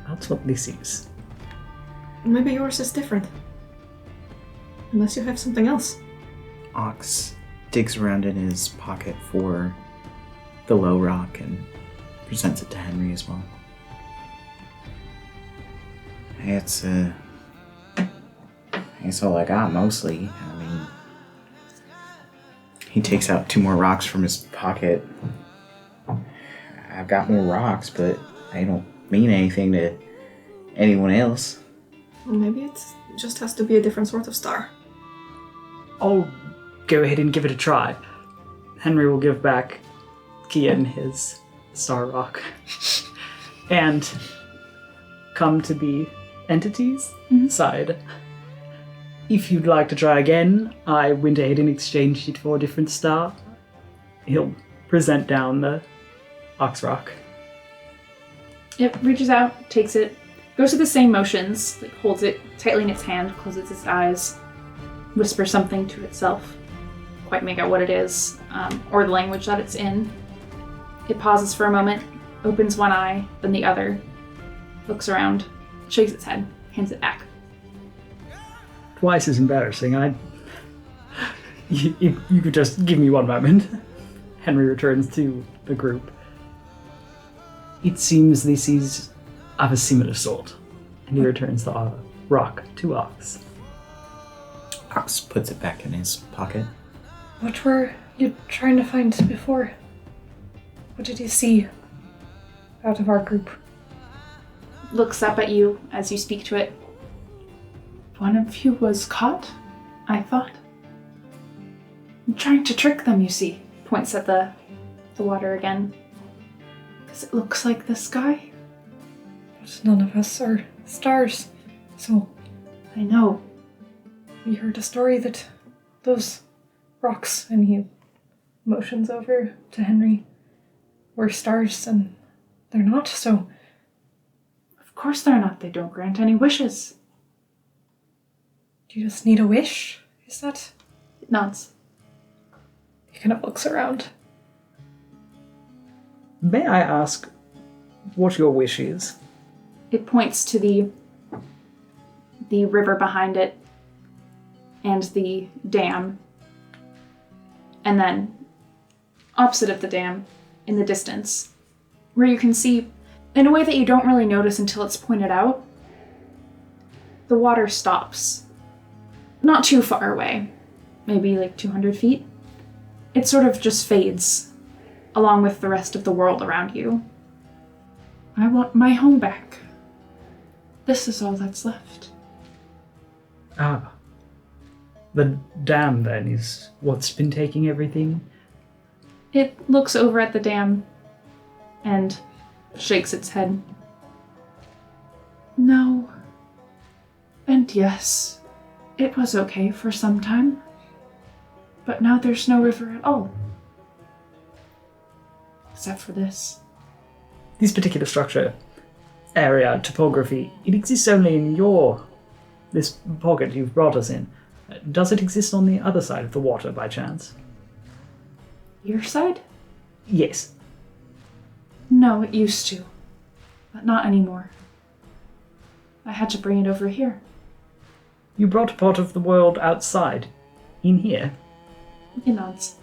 That's what this is. Maybe yours is different. Unless you have something else. Ox digs around in his pocket for the Lo rock and presents it to Henry as well. It's all I got, mostly. I mean, he takes out 2 more rocks from his pocket. I've got more rocks, but they don't mean anything to anyone else. Maybe it just has to be a different sort of star. I'll go ahead and give it a try. Henry will give back Kian his star rock and come to the entities side. If you'd like to try again, I went ahead and exchanged it for a different star. He'll present down the ox rock. It reaches out, takes it, goes through the same motions, like holds it tightly in its hand, closes its eyes, whispers something to itself. Quite make out what it is, or the language that it's in. It pauses for a moment, opens one eye, then the other, looks around, shakes its head, hands it back. Twice as embarrassing. You could just give me one moment. Henry returns to the group. It seems this is of a similar sort, and he returns the rock to Ox. Ox puts it back in his pocket. What were you trying to find before? What did you see out of our group? Looks up at you as you speak to it. One of you was caught, I thought. I'm trying to trick them, you see. Points at the water again. Because it looks like the sky. But none of us are stars, so I know. we heard a story that those rocks, and he motions over to Henry, were stars, and they're not, so... Of course they're not. They don't grant any wishes. Do you just need a wish? Is that... It nods. He kind of looks around. May I ask what your wish is? It points to the river behind it and the dam. And then, opposite of the dam, in the distance, where you can see, in a way that you don't really notice until it's pointed out, the water stops. Not too far away, maybe like 200 feet. It sort of just fades, along with the rest of the world around you. I want my home back. This is all that's left. Ah. The dam, then, is what's been taking everything? It looks over at the dam and shakes its head. No. And yes, it was okay for some time. But now there's no river at all. Except for this. This particular structure, area, topography, it exists only in this pocket you've brought us in. Does it exist on the other side of the water, by chance? Your side? Yes. No, it used to. But not anymore. I had to bring it over here. You brought a part of the world outside, in here, It nods.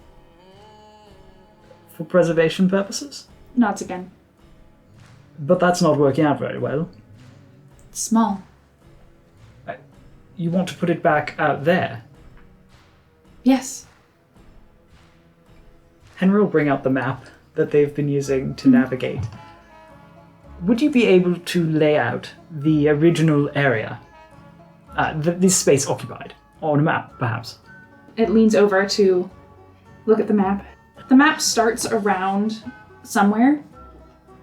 for preservation purposes? Nods again. But that's not working out very well. It's small. You want to put it back out there? Yes. Henry will bring out the map that they've been using to navigate. Would you be able to lay out the original area, this space occupied, on a map, perhaps? It leans over to look at the map. The map starts around somewhere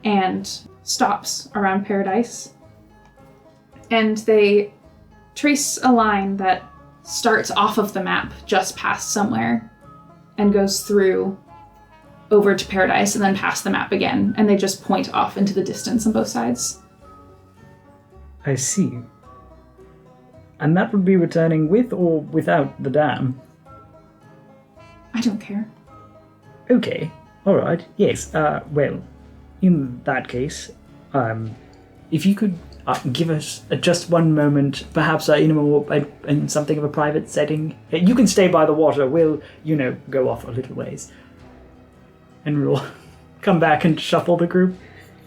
and stops around Paradise. And they trace a line that starts off of the map just past somewhere and goes through over to Paradise and then past the map again. And they just point off into the distance on both sides. I see. And that would be returning with or without the dam? I don't care. Okay, alright, yes. Well, in that case, if you could give us just one moment, perhaps in something of a private setting. You can stay by the water. We'll, go off a little ways. And we'll come back and shuffle the group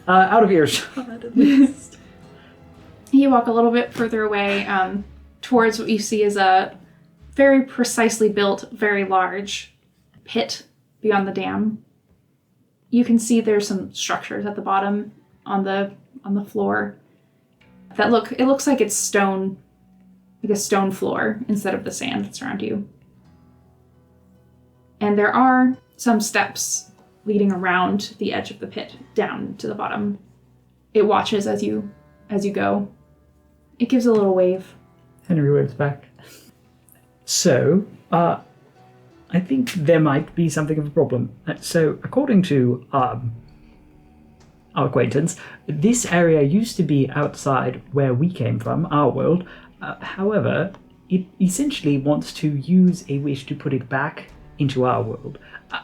out of earshot, at least. You walk a little bit further away towards what you see is a very precisely built, very large pit beyond the dam. You can see there's some structures at the bottom on the floor that looks like it's stone, like a stone floor instead of the sand that's around you. And there are some steps leading around the edge of the pit down to the bottom. It watches as you go. It gives a little wave. Henry waves back. So, I think there might be something of a problem. So, according to our acquaintance, this area used to be outside where we came from, our world. However, it essentially wants to use a wish to put it back into our world.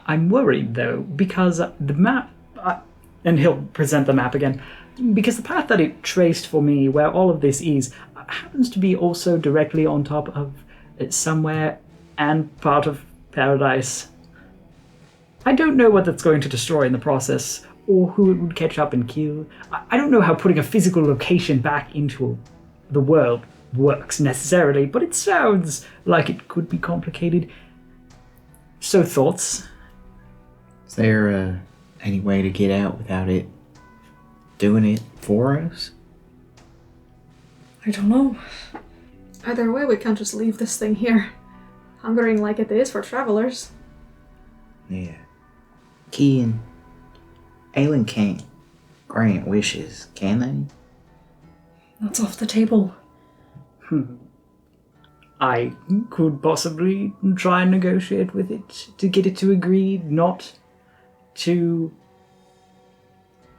I'm worried, though, because the map... and he'll present the map again. Because the path that it traced for me, where all of this is, happens to be also directly on top of somewhere and part of paradise. I don't know what that's going to destroy in the process, or who it would catch up and kill. I don't know how putting a physical location back into the world works necessarily, but it sounds like it could be complicated. So, thoughts? Is there any way to get out without it doing it for us? I don't know. Either way, we can't just leave this thing here, hungering like it is for travelers. Yeah. Key and Aelin can't grant wishes, can they? That's off the table. I could possibly try and negotiate with it to get it to agree not to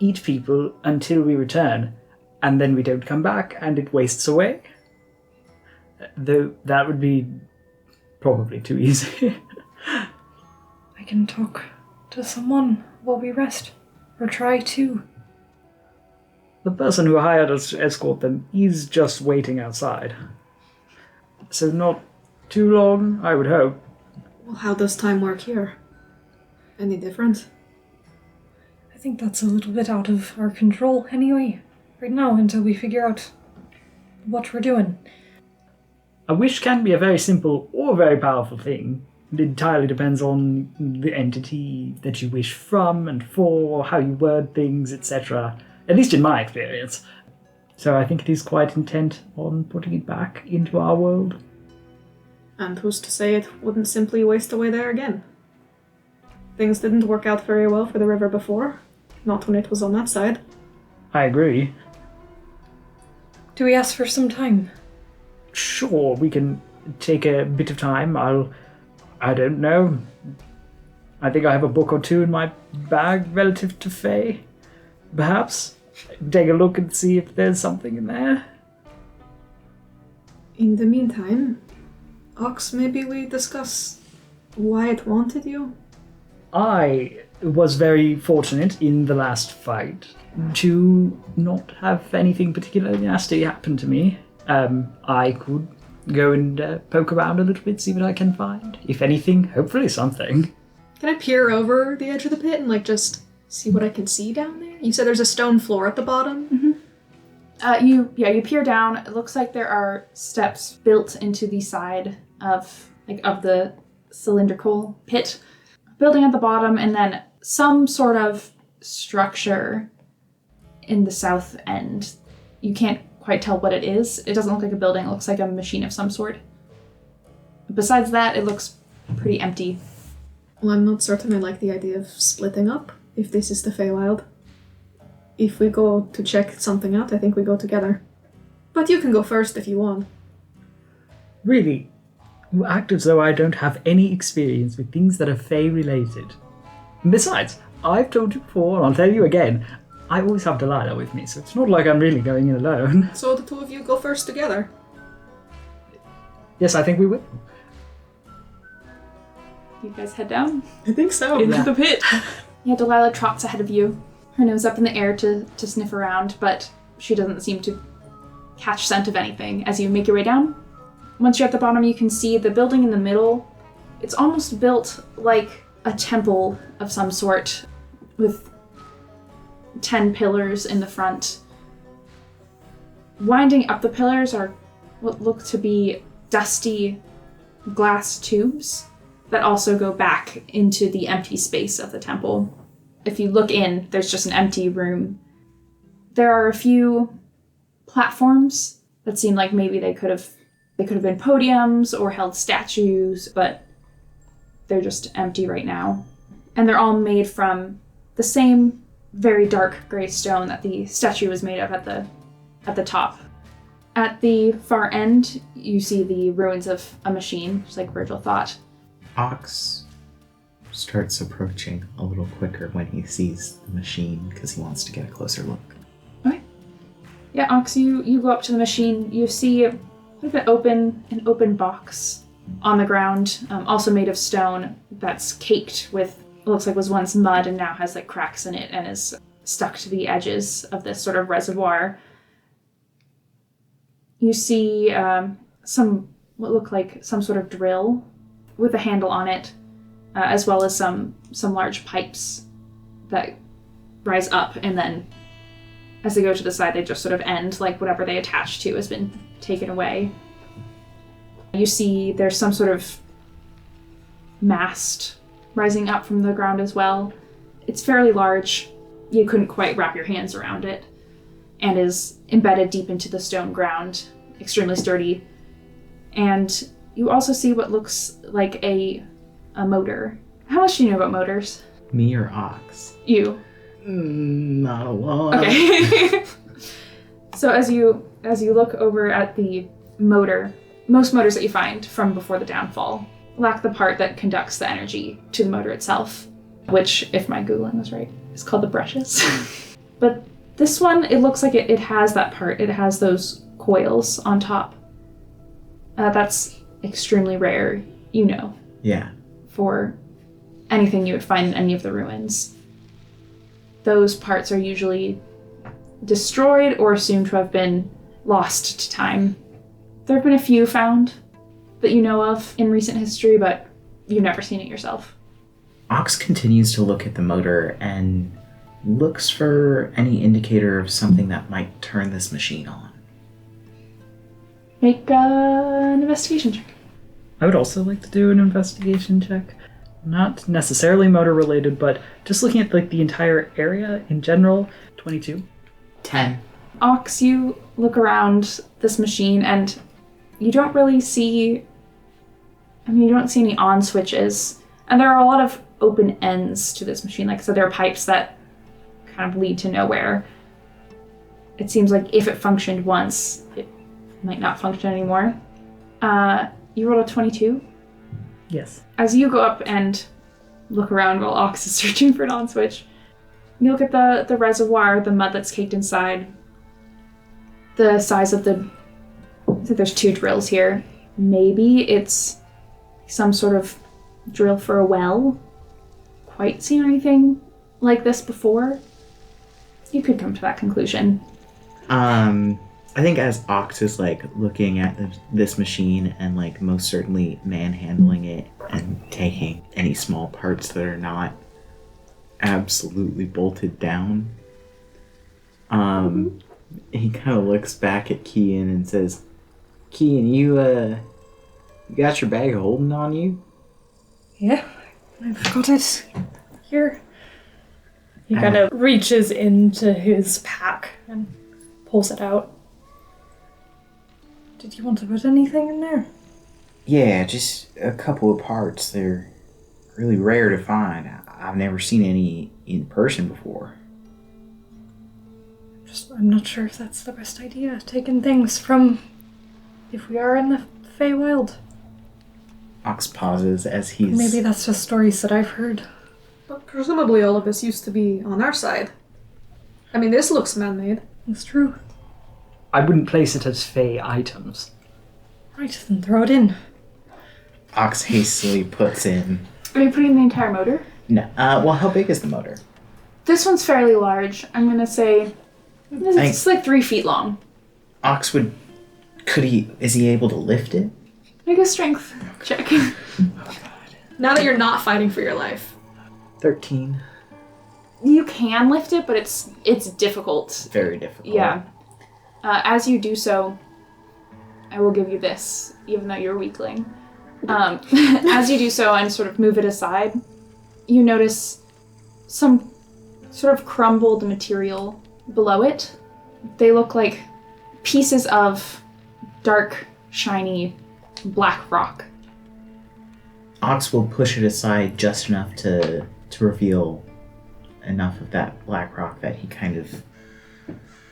eat people until we return, and then we don't come back and it wastes away. Though that would be probably too easy. I can talk to someone while we rest, or try to. The person who hired us to escort them is just waiting outside. So not too long, I would hope. Well, how does time work here? Any different? I think that's a little bit out of our control anyway, right now, until we figure out what we're doing. A wish can be a very simple or very powerful thing. It entirely depends on the entity that you wish from and for, how you word things, etc. At least in my experience. So I think it is quite intent on putting it back into our world. And who's to say it wouldn't simply waste away there again? Things didn't work out very well for the river before. Not when it was on that side. I agree. Do we ask for some time? Sure, we can take a bit of time. I don't know. I think I have a book or two in my bag relative to Fae. Perhaps take a look and see if there's something in there. In the meantime, Ox, maybe we discuss why it wanted you? I was very fortunate in the last fight to not have anything particularly nasty happen to me. I could go and poke around a little bit, see what I can find. If anything, hopefully something. Can I peer over the edge of the pit and just see what I can see down there? You said there's a stone floor at the bottom? Mm-hmm. You peer down. It looks like there are steps built into the side of the cylindrical pit. Building at the bottom, and then some sort of structure in the south end. You can't quite tell what it is. It doesn't look like a building. It looks like a machine of some sort. Besides that, it looks pretty empty. Well, I'm not certain I like the idea of splitting up, if this is the Feywild. If we go to check something out, I think we go together. But you can go first if you want. Really? You act as though I don't have any experience with things that are Fae-related. Besides, I've told you before, and I'll tell you again, I always have Delilah with me, so it's not like I'm really going in alone. So the two of you go first together? Yes, I think we will. You guys head down I think so. into the pit. Yeah, Delilah trots ahead of you, her nose up in the air to sniff around, but she doesn't seem to catch scent of anything as you make your way down. Once you're at the bottom, you can see the building in the middle. It's almost built like a temple of some sort, with 10 pillars in the front. Winding up the pillars are what look to be dusty glass tubes that also go back into the empty space of the temple. If you look in, there's just an empty room. There are a few platforms that seem like maybe they could have been podiums or held statues, but they're just empty right now. And they're all made from the same very dark gray stone that the statue was made of at the top. At the far end, you see the ruins of a machine, just like Virgil thought. Ox starts approaching a little quicker when he sees the machine because he wants to get a closer look. Okay. Yeah, Ox, you go up to the machine. You see an open box on the ground, also made of stone, that's caked with what looks like was once mud and now has like cracks in it and is stuck to the edges of this sort of reservoir. You see what look like some sort of drill with a handle on it, as well as some large pipes that rise up, and then as they go to the side, they just sort of end, like whatever they attach to has been taken away. You see there's some sort of mast rising up from the ground as well. It's fairly large. You couldn't quite wrap your hands around it, and is embedded deep into the stone ground, extremely sturdy. And you also see what looks like a motor. How much do you know about motors? Me or Ox? You. Not a lot. Okay. So as you look over at the motor, most motors that you find from before the downfall lack the part that conducts the energy to the motor itself, which, if my Googling was right, is called the brushes. But this one, it looks like it has that part. It has those coils on top. That's extremely rare, Yeah. for anything you would find in any of the ruins. Those parts are usually destroyed or assumed to have been lost to time. There have been a few found that you know of in recent history, but you've never seen it yourself. Ox continues to look at the motor and looks for any indicator of something that might turn this machine on. Make an investigation check. I would also like to do an investigation check. Not necessarily motor related, but just looking at like the entire area in general. 22. 10. Ox, you look around this machine and you don't really see... you don't see any on switches. And there are a lot of open ends to this machine. Like, so there are pipes that kind of lead to nowhere. It seems like if it functioned once, it might not function anymore. You rolled a 22? Yes. As you go up and look around while Ox is searching for an on switch, you look at the reservoir, the mud that's caked inside, the size of the... So there's 2 drills here. Maybe it's some sort of drill for a well. Quite seen anything like this before? You could come to that conclusion. I think as Ox is like looking at this machine and like most certainly manhandling it and taking any small parts that are not absolutely bolted down, he kind of looks back at Kian and says, Kian, you got your bag of holding on you? Yeah, I've got it here. He kind of reaches into his pack and pulls it out. Did you want to put anything in there? Yeah, just a couple of parts. They're really rare to find. I've never seen any in person before. I'm not sure if that's the best idea, taking things from... if we are in the Feywild. Ox pauses as he's... Maybe that's just stories that I've heard. But presumably all of this used to be on our side. I mean, this looks man-made. It's true. I wouldn't place it as Fey items. Right, then throw it in. Ox hastily puts in Are you putting the entire motor? No. Well, how big is the motor? This one's fairly large. I'm going to say it's like 3 feet long. Ox would... Is he able to lift it? Make a strength check. Now that you're not fighting for your life. 13. You can lift it, but it's difficult. Very difficult. Yeah. As you do so, I will give you this, even though you're a weakling. As you do so and sort of move it aside, you notice some sort of crumbled material below it. They look like pieces of dark, shiny, black rock. Ox will push it aside just enough to reveal enough of that black rock that he kind of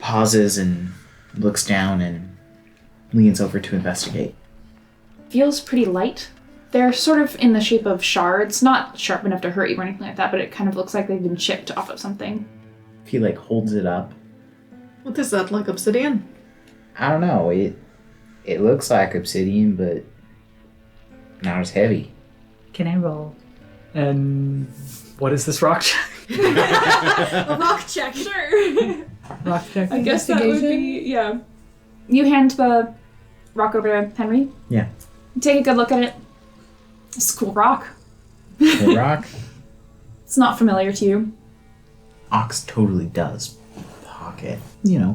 pauses and looks down and leans over to investigate. Feels pretty light. They're sort of in the shape of shards, not sharp enough to hurt you or anything like that, but it kind of looks like they've been chipped off of something. If he holds it up, What is that, like obsidian? I don't know. It looks like obsidian, but not as heavy. Can I roll? What is this rock check? A rock check. Sure. Rock check. I guess that would be, yeah. You hand the rock over to Henry. Yeah. Take a good look at it. It's a cool rock. The rock? It's not familiar to you. Ox totally does pocket.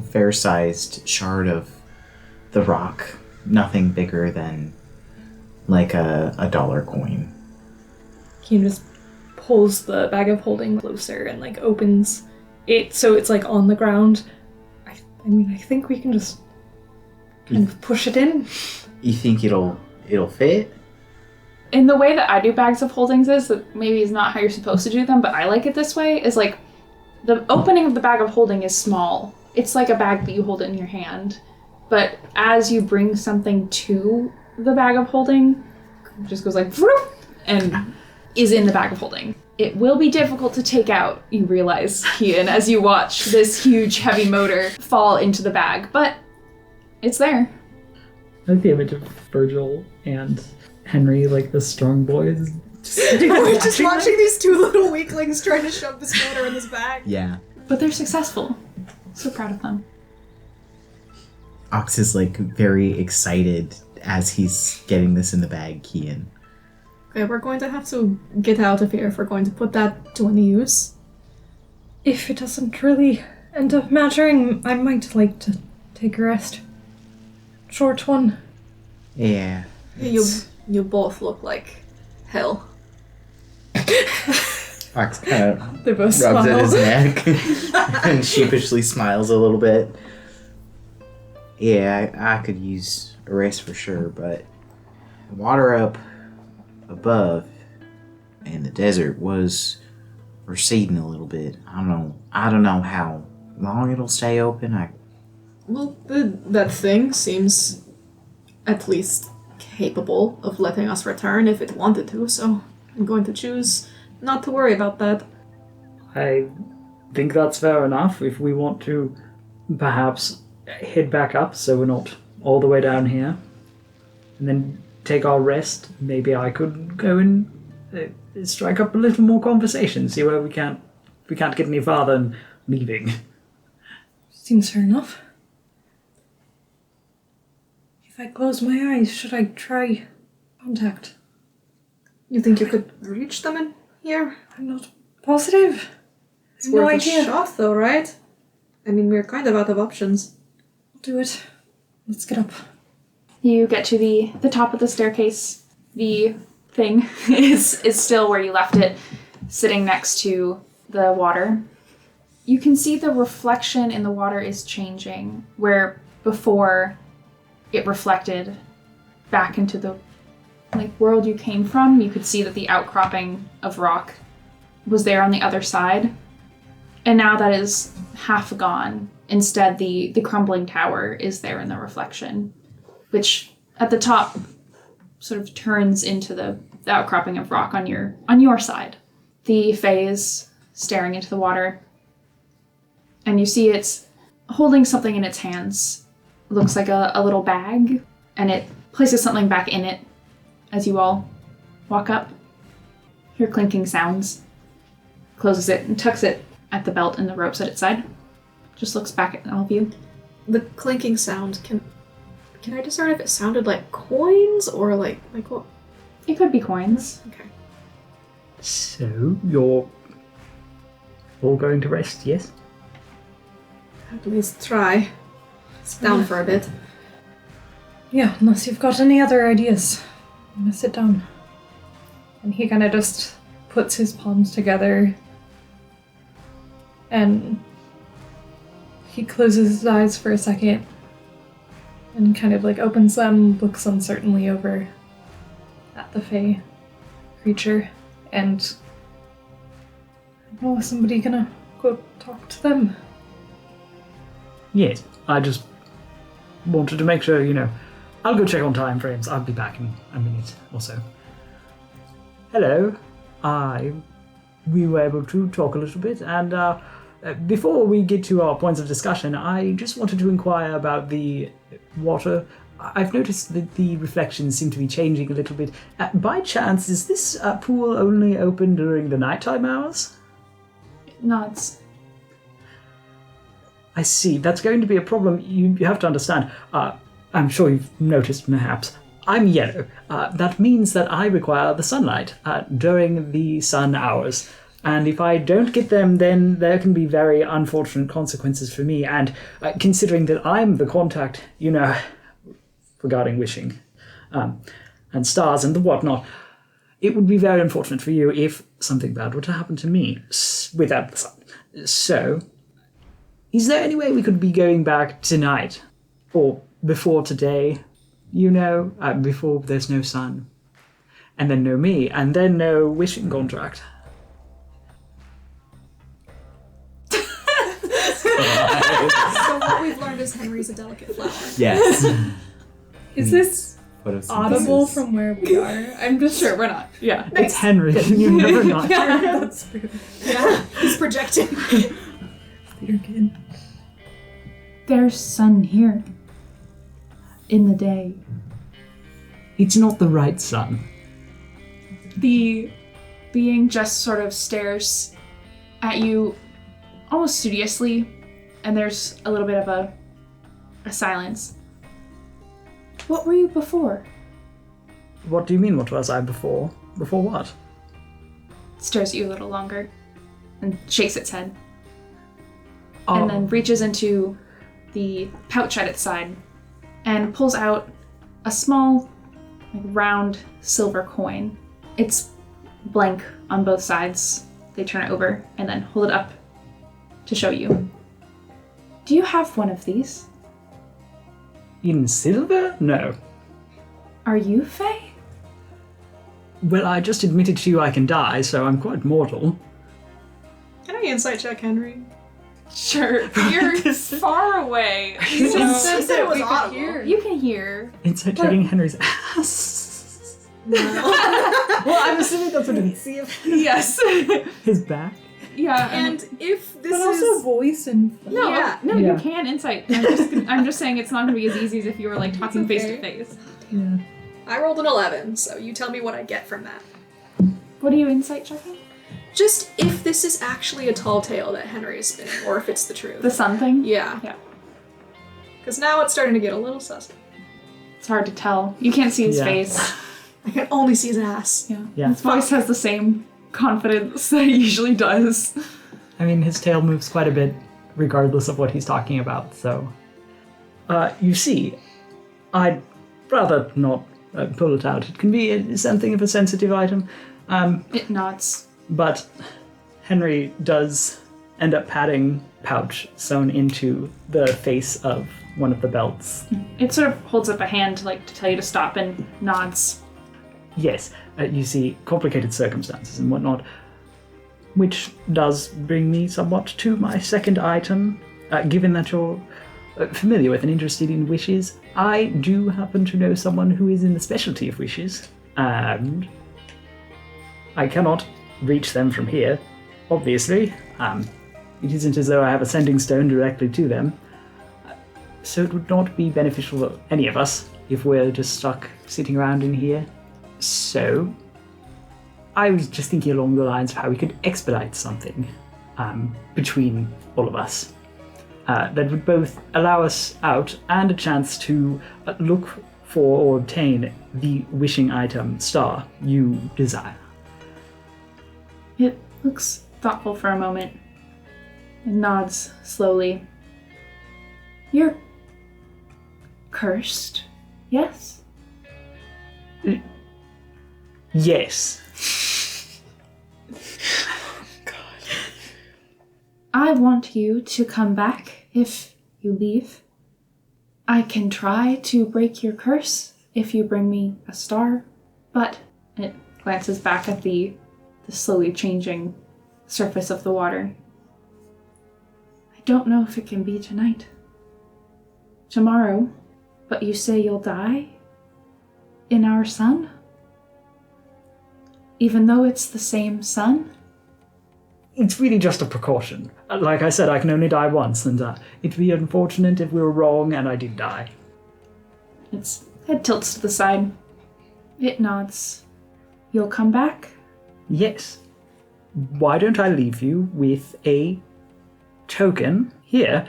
Fair-sized shard of the rock. Nothing bigger than like a dollar coin. Keen just pulls the bag of holding closer and opens it so it's on the ground. I think we can just kind of push it in. You think it'll fit? In the way that I do bags of holdings that maybe is not how you're supposed to do them, but I like it this way, is the opening of the bag of holding is small. It's like a bag that you hold in your hand. But as you bring something to the bag of holding, it just goes vroom, and is in the bag of holding. It will be difficult to take out, you realize, Kian, as you watch this huge heavy motor fall into the bag, but it's there. I like the image of Virgil and Henry, the strong boys. We're just watching these two little weaklings trying to shove this motor in this bag. Yeah. But they're successful. So proud of them. Ox is very excited as he's getting this in the bag, Kian. Okay, we're going to have to get out of here if we're going to put that to any use. If it doesn't really end up mattering, I might like to take a rest. Short one. Yeah. You both look like hell. Ox kind of They both rubs at his smile. neck and sheepishly smiles a little bit. Yeah, I could use a rest for sure, but water up above and the desert was receding a little bit. I don't know how long it'll stay open. Well, that thing seems at least capable of letting us return if it wanted to, so I'm going to choose not to worry about that. I think that's fair enough. If we want to perhaps head back up so we're not all the way down here and then take our rest, maybe I could go and strike up a little more conversation, see where we can't get any farther and leaving. Seems fair enough. If I close my eyes, should I try contact? You think you could reach them in here? I'm not positive. It's No worth idea. a shot though, right? We're kind of out of options. I'll do it. Let's get up. You get to the top of the staircase. The thing is still where you left it, sitting next to the water. You can see the reflection in the water is changing, where before it reflected back into the world you came from. You could see that the outcropping of rock was there on the other side. And now that is half gone. Instead, the crumbling tower is there in the reflection, which at the top sort of turns into the outcropping of rock on your side. The Fae is staring into the water, and you see it's holding something in its hands. It looks like a little bag, and it places something back in it as you all walk up. hear clinking sounds. Closes it and tucks it at the belt and the ropes at its side. Just looks back at all of you. The clinking sound, can I discern if it sounded like coins or like what? It could be coins. Okay. So, you're all going to rest, yes? At least try. Sit down for a bit. Yeah, unless you've got any other ideas. I'm gonna sit down. And he kind of just puts his palms together. And he closes his eyes for a second. And kind of like opens them, looks uncertainly over at the Fae creature. And is somebody gonna go talk to them? Yes, I just wanted to make sure, I'll go check on time frames. I'll be back in a minute or so. Hello. We were able to talk a little bit, and before we get to our points of discussion, I just wanted to inquire about the water. I've noticed that the reflections seem to be changing a little bit. By chance, is this pool only open during the nighttime hours? It nods. I see. That's going to be a problem. You have to understand. I'm sure you've noticed, perhaps. I'm yellow. That means that I require the sunlight during the sun hours. And if I don't get them, then there can be very unfortunate consequences for me. And considering that I'm the contact, regarding wishing and stars and the whatnot, it would be very unfortunate for you if something bad were to happen to me without the sun. So, is there any way we could be going back tonight? Or before today? Before there's no sun. And then no me. And then no wishing contract. So what we've learned is Henry's a delicate flower. Yes. Is this Photosynthesis. audible from where we are? I'm just Sure, we're not. Yeah. It's Henry. You're never not. Yeah, that's true. Yeah, he's projecting. You're good. There's sun here. In the day. It's not the right sun. The being just sort of stares at you almost studiously, and there's a little bit of a silence. What were you before? What do you mean, what was I before? Before what? Stares at you a little longer and shakes its head. Oh, And then reaches into the pouch at its side and pulls out a small, round silver coin. It's blank on both sides. They turn it over and then hold it up to show you. Do you have one of these? in silver? No. Are you Fae? Well, I just admitted to you I can die, so I'm quite mortal. Can I insight check Henry? Sure. You're far away. You just said that it was we could audible. hear. You can hear. Inside checking Henry's ass. Well, I'm assuming that's what it is. Yes. His back. Yeah. And if this But also is voice and No, Yeah. no, Yeah. you can insight. I'm just saying it's not going to be as easy as if you were like talking face to face. Yeah. I rolled an 11, so you tell me what I get from that. What are you insight checking? Just if this is actually a tall tale that Henry is spinning, or if it's the truth. The sun thing? Yeah. Yeah. Because now it's starting to get a little sus. It's hard to tell. You can't see his Yeah. face. I can only see his ass. Yeah. Yeah. His voice has the same confidence that it usually does. I mean, his tail moves quite a bit, regardless of what he's talking about, so... you see, I'd rather not pull it out. It can be something of a sensitive item. It nods. But Henry does end up patting pouch sewn into the face of one of the belts. It sort of holds up a hand like to tell you to stop and nods. Yes, you see complicated circumstances and whatnot, which does bring me somewhat to my second item. Given that you're familiar with and interested in wishes, I do happen to know someone who is in the specialty of wishes, and I cannot reach them from here, obviously. It isn't as though I have a sending stone directly to them, so it would not be beneficial for any of us if we're just stuck sitting around in here. So, I was just thinking along the lines of how we could expedite something between all of us that would both allow us out and a chance to look for or obtain the wishing item star you desire. It looks thoughtful for a moment and nods slowly. You're cursed, yes? Yes. I want you to come back if you leave. I can try to break your curse if you bring me a star, but it glances back at the slowly changing surface of the water. I don't know if it can be tonight. Tomorrow, but you say you'll die in our sun? Even though it's the same sun? It's really just a precaution. Like I said, I can only die once, and it'd be unfortunate if we were wrong and I did die. Its head tilts to the side. It nods. You'll come back? Yes. Why don't I leave you with a token here?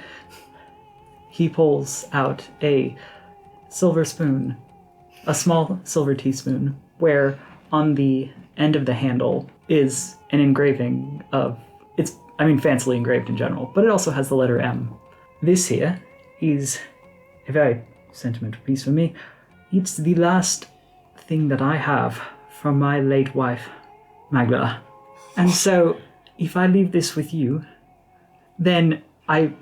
He pulls out a silver spoon, a small silver teaspoon, where on the end of the handle is an engraving of, fancily engraved in general, but it also has the letter M. This here is a very sentimental piece for me. It's the last thing that I have from my late wife, Magda. And so, if I leave this with you, then I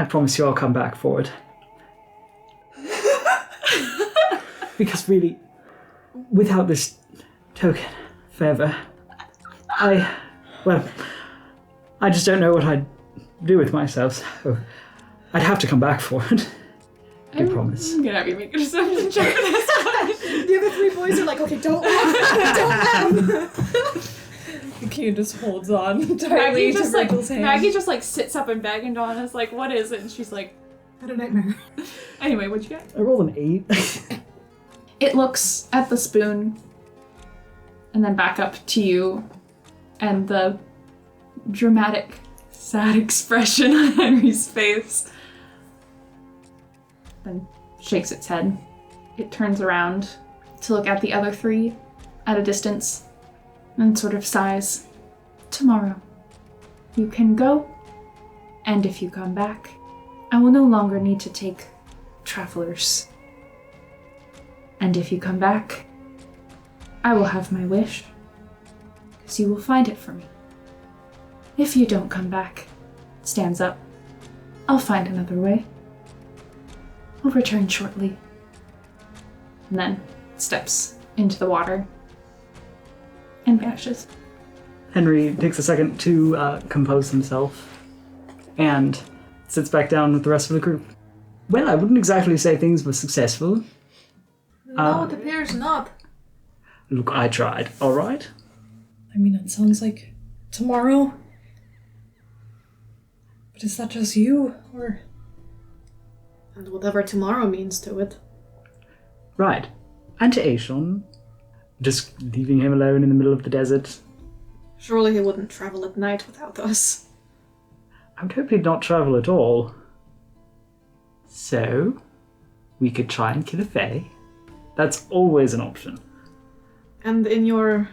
promise you I'll come back for it. Because really, without this token forever, I just don't know what I'd do with myself, so I'd have to come back for it. I promise. I'm gonna have you make a deception check for this one. The other three boys are like, okay, don't laugh. Don't laugh. Keen just holds on tightly to Rickle's hand. Maggie just like sits up in bed and Donna's like, what is it? And she's like, I had a nightmare. Anyway, what'd you get? I rolled an 8. It looks at the spoon and then back up to you, and the dramatic, sad expression on Henry's face. Then shakes its head. It turns around to look at the other three at a distance and sort of sighs. Tomorrow, you can go, and if you come back, I will no longer need to take travelers. And if you come back, I will have my wish, because you will find it for me. If you don't come back, stands up, I'll find another way. I'll return shortly. And then steps into the water and vanishes. Henry takes a second to compose himself and sits back down with the rest of the group. Well, I wouldn't exactly say things were successful. No, it appears not. Look, I tried, alright? I mean, it sounds like tomorrow. But is that just you, or...? And whatever tomorrow means to it. Right. And to Aishon, just leaving him alone in the middle of the desert. Surely he wouldn't travel at night without us. I would hope he'd not travel at all. So, we could try and kill a fae. That's always an option. And in your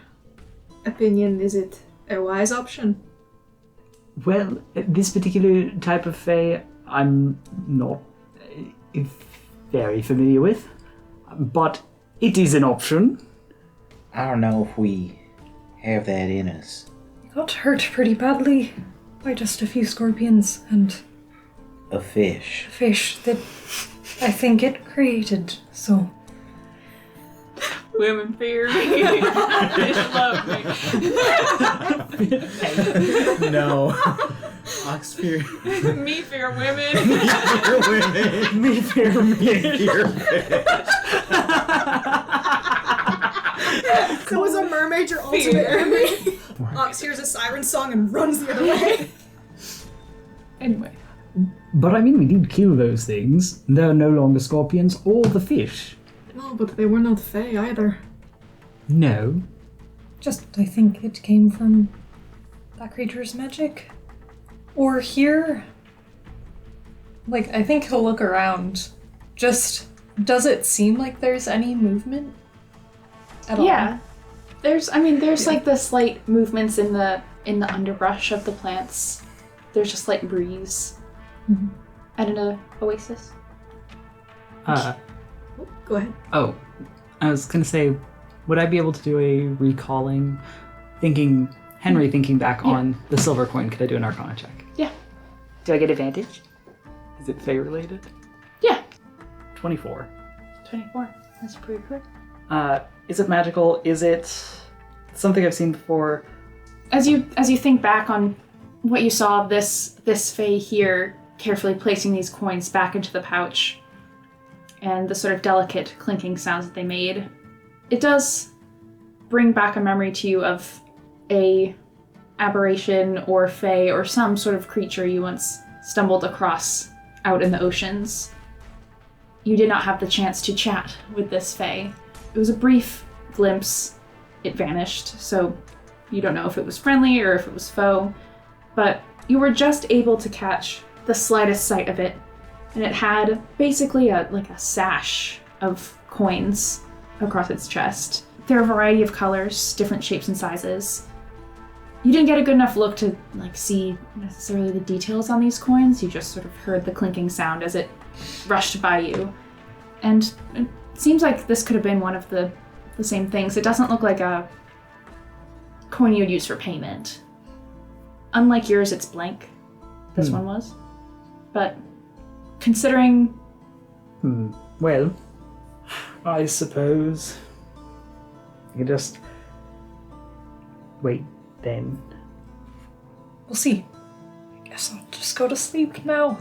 opinion, is it a wise option? Well, this particular type of fae, I'm not very familiar with, but it is an option. I don't know if we have that in us. You got hurt pretty badly by just a few scorpions and A fish. a fish that I think it created, so... Women fear me. Fish love me. No. Ox fear. Me fear women. women. Me fear me. So is a mermaid your ultimate enemy? Ox hears a siren song and runs the other way. Anyway. But I mean, we did kill those things. They're no longer scorpions or the fish. No, but they were not fae either. No. Just, I think it came from that creature's magic. Or here. Like, I think he'll look around. Just, does it seem like there's any movement at all? Yeah. There's like the slight movements in the underbrush of the plants. There's a slight breeze. Mm-hmm. At an oasis. Go ahead. Oh, I was gonna say, would I be able to do a recalling, Henry thinking back on the silver coin? Could I do an Arcana check? Yeah. Do I get advantage? Is it Fey related? Yeah. 24. 24. That's pretty good. Is it magical? Is it something I've seen before? As you think back on what you saw of this Fae here, carefully placing these coins back into the pouch, and the sort of delicate clinking sounds that they made, it does bring back a memory to you of a aberration or Fae or some sort of creature you once stumbled across out in the oceans. You did not have the chance to chat with this Fae. It was a brief glimpse. It vanished, so you don't know if it was friendly or if it was foe, but you were just able to catch the slightest sight of it, and it had basically a sash of coins across its chest. There are a variety of colors, different shapes and sizes. You didn't get a good enough look to see necessarily the details on these coins. You just sort of heard the clinking sound as it rushed by you. And it seems like this could have been one of the same things. It doesn't look like a coin you would use for payment. Unlike yours, it's blank. This one was. But considering... Well, I suppose you just wait then. We'll see. I guess I'll just go to sleep now.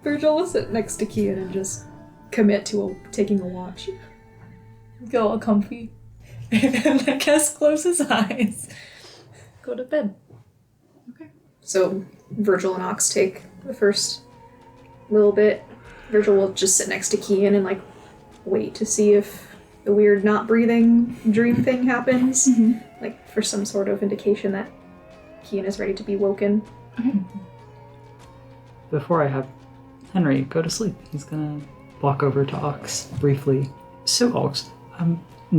Virgil will sit next to Kian and just commit to taking a watch. Get all comfy. And I guess close his eyes. Go to bed. Okay. So Virgil and Ox take the first little bit. Virgil will just sit next to Kian and wait to see if the weird not breathing dream thing happens. For some sort of indication that Kian is ready to be woken. Okay. Before I have Henry go to sleep, he's gonna walk over to Ox briefly. So Ox,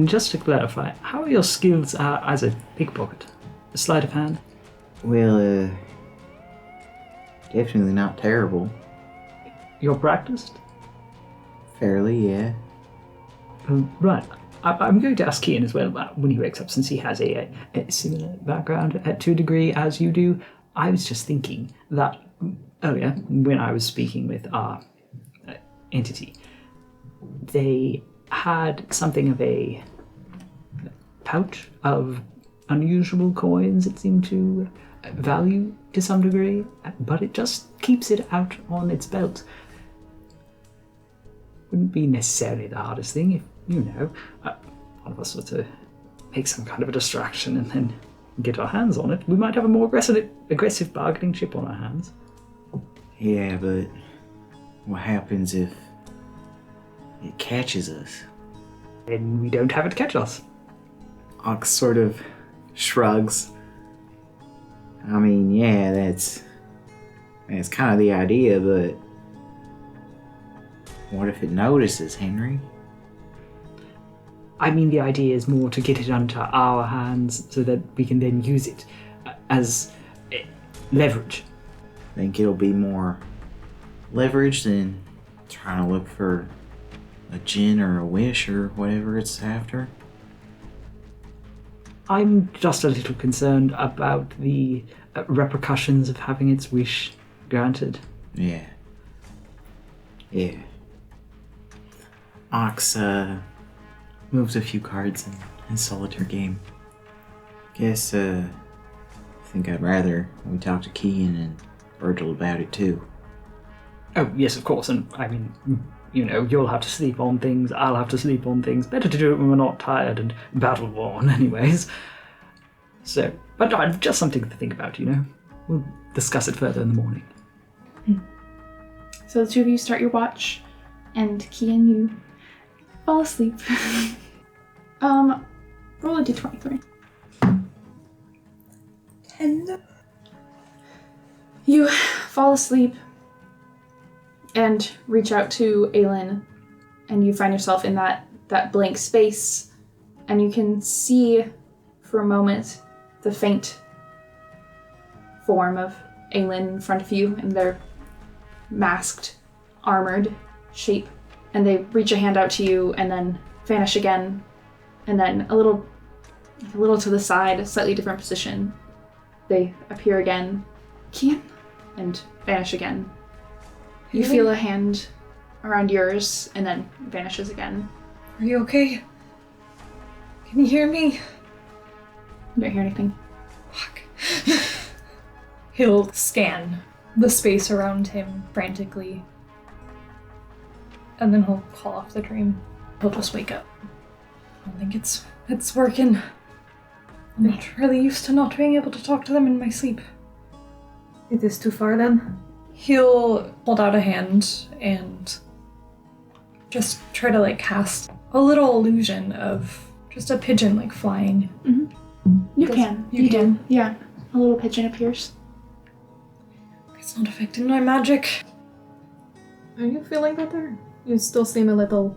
just to clarify, how are your skills as a pickpocket? A sleight of hand? Well, definitely not terrible. You're practiced? Fairly, yeah. Right. I'm going to ask Kian as well when he wakes up, since he has a similar background to a degree as you do. I was just thinking that earlier, when I was speaking with our entity, they had something of a pouch of unusual coins, it seemed to value to some degree, but it just keeps it out on its belt. Wouldn't be necessarily the hardest thing if, one of us were to make some kind of a distraction and then get our hands on it. We might have a more aggressive bargaining chip on our hands. Yeah, but what happens if it catches us? Then we don't have it catch us. Ox sort of shrugs. I mean, yeah, that's kind of the idea, but what if it notices, Henry? I mean, the idea is more to get it onto our hands so that we can then use it as leverage. Think it'll be more leverage than trying to look for a djinn or a wish or whatever it's after? I'm just a little concerned about the repercussions of having its wish granted. Yeah. Ox moves a few cards in solitaire game. Guess I think I'd rather we talk to Kian and Virgil about it too. Oh, yes, of course, and I mean, you'll have to sleep on things, I'll have to sleep on things. Better to do it when we're not tired and battle-worn anyways. So, but just something to think about, We'll discuss it further in the morning. So the two of you start your watch, and Kian, you fall asleep. Roll a d23. 10. You fall asleep and reach out to Aelin, and you find yourself in that blank space, and you can see for a moment the faint form of Aelin in front of you in their masked, armored shape, and they reach a hand out to you and then vanish again, and then a little to the side, a slightly different position, they appear again, Kian, and vanish again. You feel a hand around yours and then vanishes again. Are you okay? Can you hear me? You don't hear anything. Fuck. He'll scan the space around him frantically. And then he'll call off the dream. He'll just wake up. I don't think it's working. I'm not really used to not being able to talk to them in my sleep. It is too far then? He'll hold out a hand and just try to cast a little illusion of just a pigeon flying. You Does- can. you do. can? Yeah. A little pigeon appears. It's not affecting my magic. Are you feeling better? You still seem a little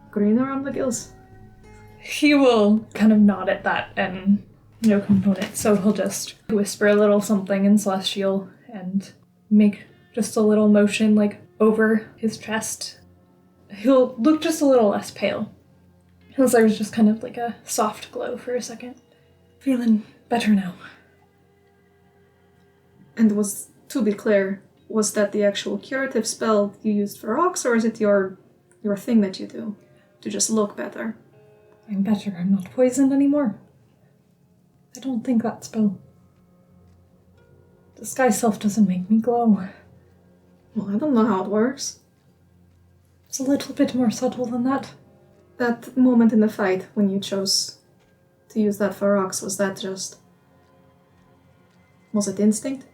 green around the gills. He will kind of nod at that and no component, so he'll just whisper a little something in Celestial and make just a little motion over his chest. He'll look just a little less pale. Because there's just kind of a soft glow for a second. Feeling better now. And to be clear, was that the actual curative spell you used for rocks, or is it your thing that you do to just look better? I'm better. I'm not poisoned anymore. I don't think that spell. The sky self doesn't make me glow. Well, I don't know how it works. It's a little bit more subtle than that. That moment in the fight when you chose to use that for rocks, was it instinct?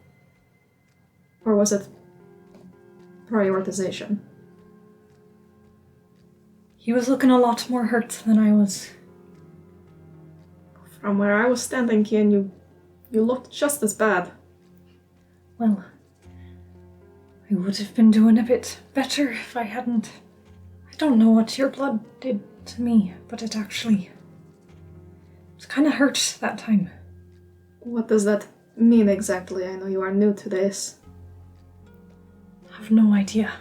Or was it prioritization? He was looking a lot more hurt than I was. From where I was standing, Kian, you looked just as bad. Well, I would have been doing a bit better if I hadn't. I don't know what your blood did to me, but it kind of hurt that time. What does that mean exactly? I know you are new to this. I have no idea.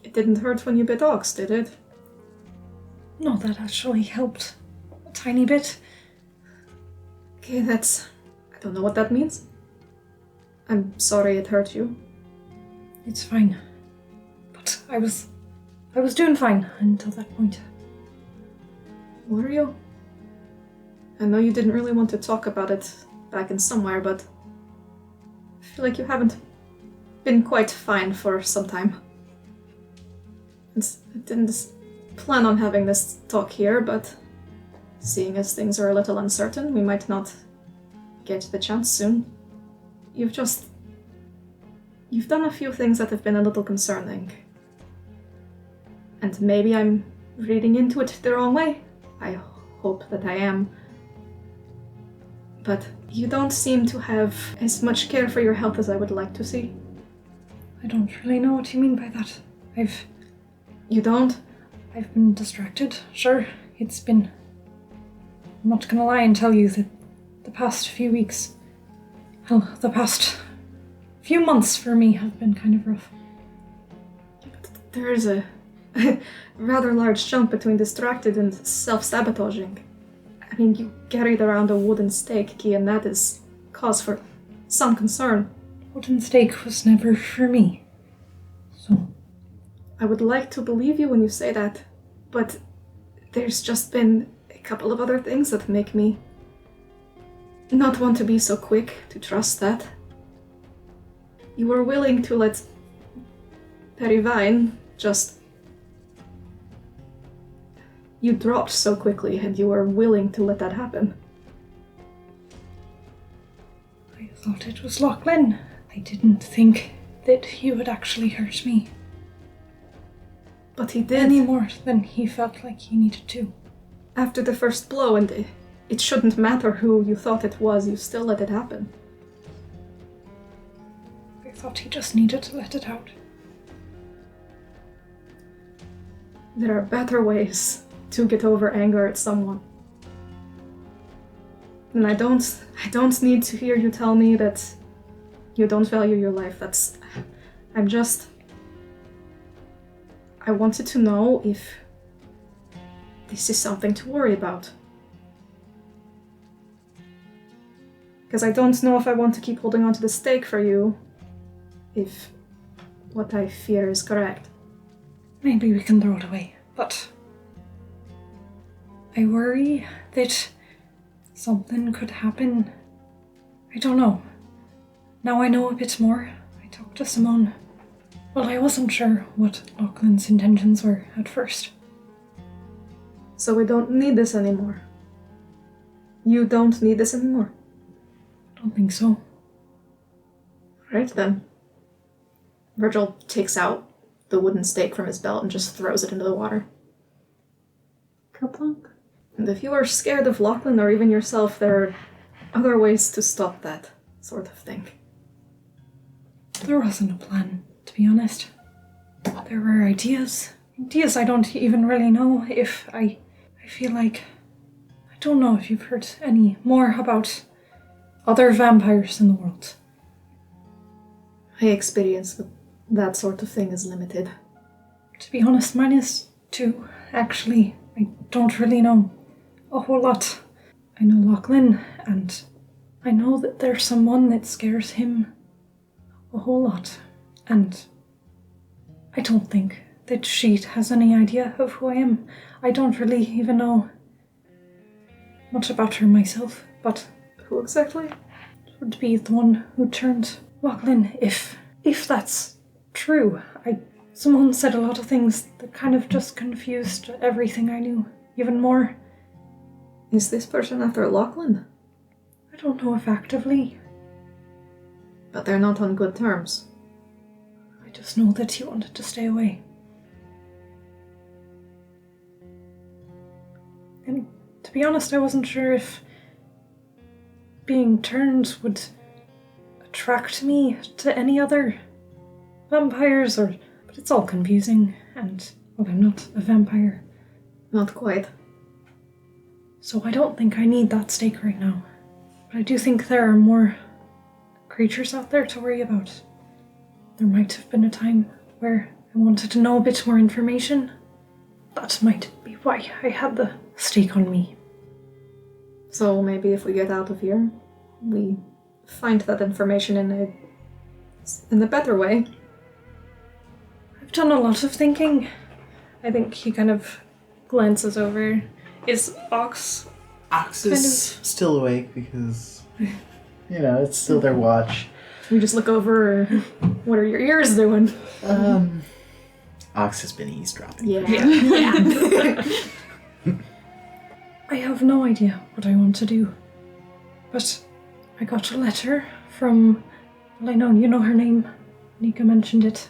It didn't hurt when you bit Ox, did it? No, that actually helped a tiny bit. Okay, I don't know what that means. I'm sorry it hurt you. It's fine. But I was doing fine until that point. Were you? I know you didn't really want to talk about it back in somewhere, but I feel like you haven't been quite fine for some time. I didn't plan on having this talk here, but seeing as things are a little uncertain, we might not get the chance soon. You've done a few things that have been a little concerning. And maybe I'm reading into it the wrong way. I hope that I am. But you don't seem to have as much care for your health as I would like to see. I don't really know what you mean by that. You don't? I've been distracted, sure. It's been... I'm not gonna lie and tell you that the past few weeks... Well, the past few months for me have been kind of rough. There is a rather large jump between distracted and self-sabotaging. I mean, you carried around a wooden stake, Key, and that is cause for some concern. Wooden stake was never for me. So... I would like to believe you when you say that, but there's just been a couple of other things that make me not want to be so quick to trust that. You were willing to let Perivine just... You dropped so quickly and you were willing to let that happen. I thought it was Lachlan. I didn't think that he would actually hurt me. But he did. any more than he felt like he needed to. After the first blow, and it shouldn't matter who you thought it was, you still let it happen. I thought he just needed to let it out. There are better ways to get over anger at someone. And I don't need to hear you tell me that you don't value your life. I wanted to know if this is something to worry about. Because I don't know if I want to keep holding on to the stake for you, if what I fear is correct. Maybe we can throw it away, but I worry that something could happen. I don't know. Now I know a bit more. I talked to Simone. Well, I wasn't sure what Lachlan's intentions were at first. So we don't need this anymore. You don't need this anymore. I don't think so. Right then. Virgil takes out the wooden stake from his belt and just throws it into the water. Kerplunk. And if you are scared of Lachlan or even yourself, there are other ways to stop that sort of thing. There wasn't a plan, to be honest. There were ideas. Ideas I don't even really know if I feel like... I don't know if you've heard any more about other vampires in the world. My experience with that sort of thing is limited. To be honest, mine is too. Actually, I don't really know a whole lot. I know Lachlan, and I know that there's someone that scares him a whole lot. And I don't think that she has any idea of who I am. I don't really even know much about her myself, but Who exactly? it would be the one who turned Lachlan, if that's true. Someone said a lot of things that kind of just confused everything I knew even more. Is this person after Lachlan? I don't know if actively. But they're not on good terms. I just know that he wanted to stay away. And to be honest, I wasn't sure if being turned would attract me to any other vampires, but it's all confusing, and, well, I'm not a vampire. Not quite. So I don't think I need that stake right now. But I do think there are more creatures out there to worry about. There might have been a time where I wanted to know a bit more information. That might be why I had the stake on me. So maybe if we get out of here, we find that information in a better way. I've done a lot of thinking. I think he kind of glances over. Is Ox... Ox is still awake because, it's still their watch. We just look over, what are your ears doing? Ox has been eavesdropping. Yeah. I have no idea what I want to do. But I got a letter from... Well, I know you know her name. Nika mentioned it.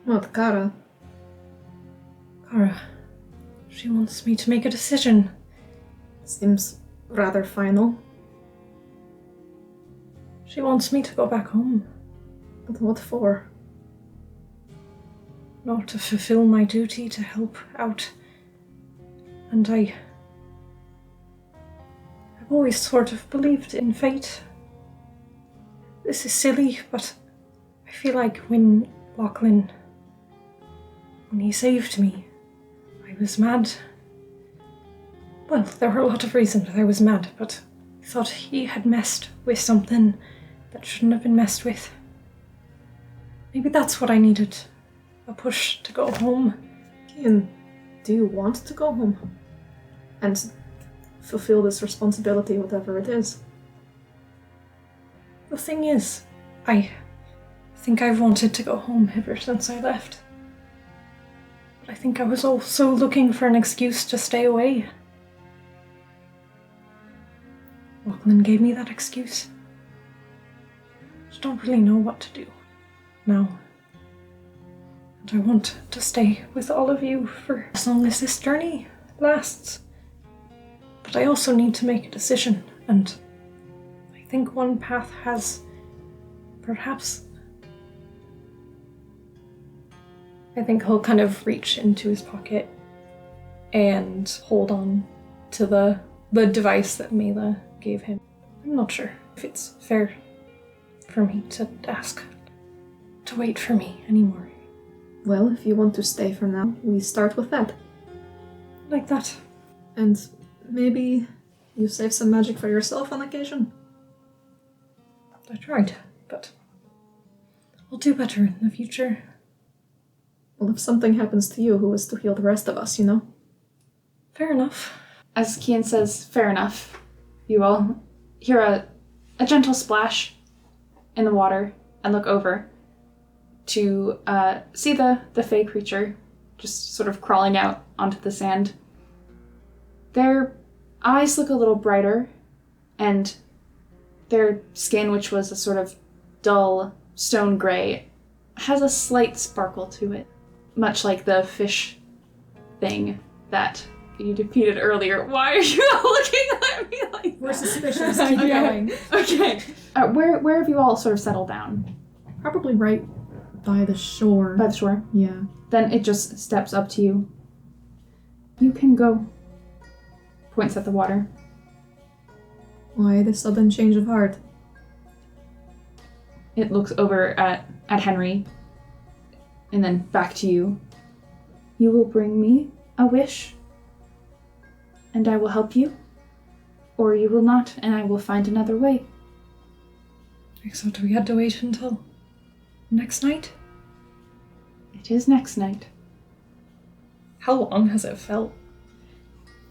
Not Kara. Kara. She wants me to make a decision. Seems rather final. She wants me to go back home. But what for? Not to fulfill my duty to help out. And I've always sort of believed in fate. This is silly, but I feel like when Lachlan, when he saved me, I was mad. Well, there were a lot of reasons I was mad, but I thought he had messed with something that shouldn't have been messed with. Maybe that's what I needed. A push to go home. Ian, do you want to go home? And fulfill this responsibility, whatever it is? The thing is, I think I've wanted to go home ever since I left. But I think I was also looking for an excuse to stay away. Lachlan gave me that excuse. I just don't really know what to do now. I want to stay with all of you for as long as this journey lasts. But I also need to make a decision, and I think one path has perhaps... I think he'll kind of reach into his pocket and hold on to the device that Mela gave him. I'm not sure if it's fair for me to ask to wait for me anymore. Well, if you want to stay for now, we start with that. Like that. And maybe you save some magic for yourself on occasion. I tried, but I'll do better in the future. Well, if something happens to you, who is to heal the rest of us, you know? Fair enough. As Kian says, fair enough, you all hear a gentle splash in the water and look over to see the fey creature just sort of crawling out onto the sand. Their eyes look a little brighter, and their skin, which was a sort of dull stone gray, has a slight sparkle to it, much like the fish thing that you defeated earlier. Why are you all looking at me like We're that? suspicious. Keep going. Okay. Where have you all sort of settled down? Probably right by the shore. By the shore? Yeah. Then it just steps up to you. You can go. Points at the water. Why the sudden change of heart? It looks over at Henry and then back to you. You will bring me a wish, and I will help you, or you will not, and I will find another way. So do we have to wait until next night? It is next night. How long has it felt?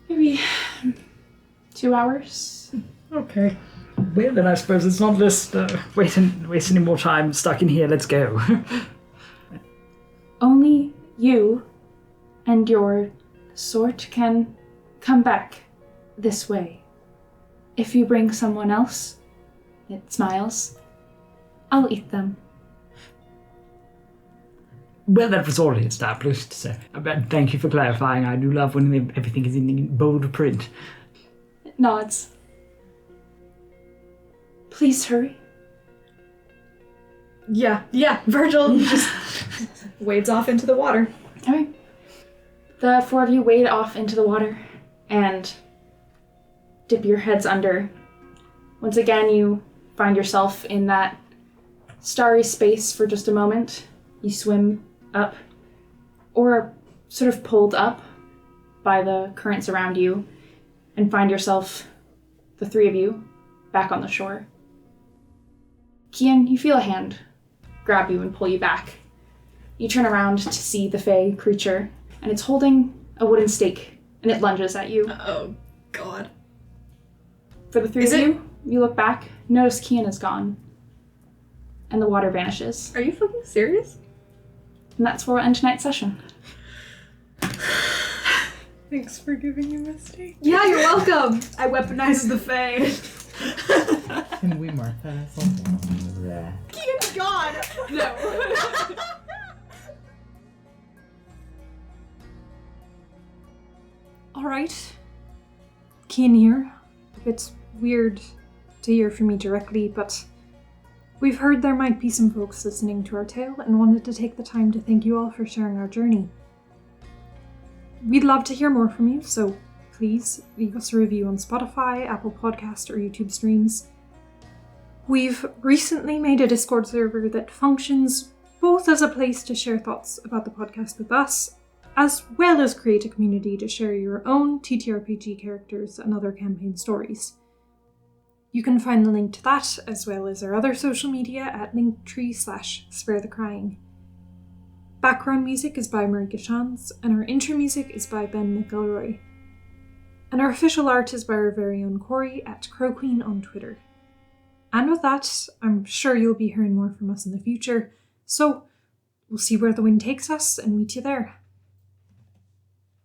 Maybe 2 hours. Okay. Well, then I suppose it's not just waste any more time stuck in here. Let's go. Only you and your sort can come back this way. If you bring someone else, it smiles, I'll eat them. Well, that was already established, so thank you for clarifying. I do love when everything is in bold print. It nods. Please hurry. Yeah. Virgil just wades off into the water. Alright. The four of you wade off into the water and dip your heads under. Once again, you find yourself in that starry space for just a moment. You swim up, or sort of pulled up by the currents around you, and find yourself, the three of you, back on the shore. Kian, you feel a hand grab you and pull you back. You turn around to see the fey creature, and it's holding a wooden stake, and it lunges at you. Oh, God. For the three of you, you look back, notice Kian is gone, and the water vanishes. Are you fucking serious? And that's where we'll end tonight's session. Thanks for giving me a mistake. Yeah, you're welcome. I weaponized the Fae. Can we mark that as something? Yeah. Kian's gone. No. Alright. Kian here. It's weird to hear from me directly, but we've heard there might be some folks listening to our tale and wanted to take the time to thank you all for sharing our journey. We'd love to hear more from you, so please leave us a review on Spotify, Apple Podcast, or YouTube streams. We've recently made a Discord server that functions both as a place to share thoughts about the podcast with us, as well as create a community to share your own TTRPG characters and other campaign stories. You can find the link to that, as well as our other social media, at linktree/SpareTheCrying. Background music is by Marika Shans, and our intro music is by Ben McElroy. And our official art is by our very own Corey at CrowQueen on Twitter. And with that, I'm sure you'll be hearing more from us in the future, so we'll see where the wind takes us and meet you there.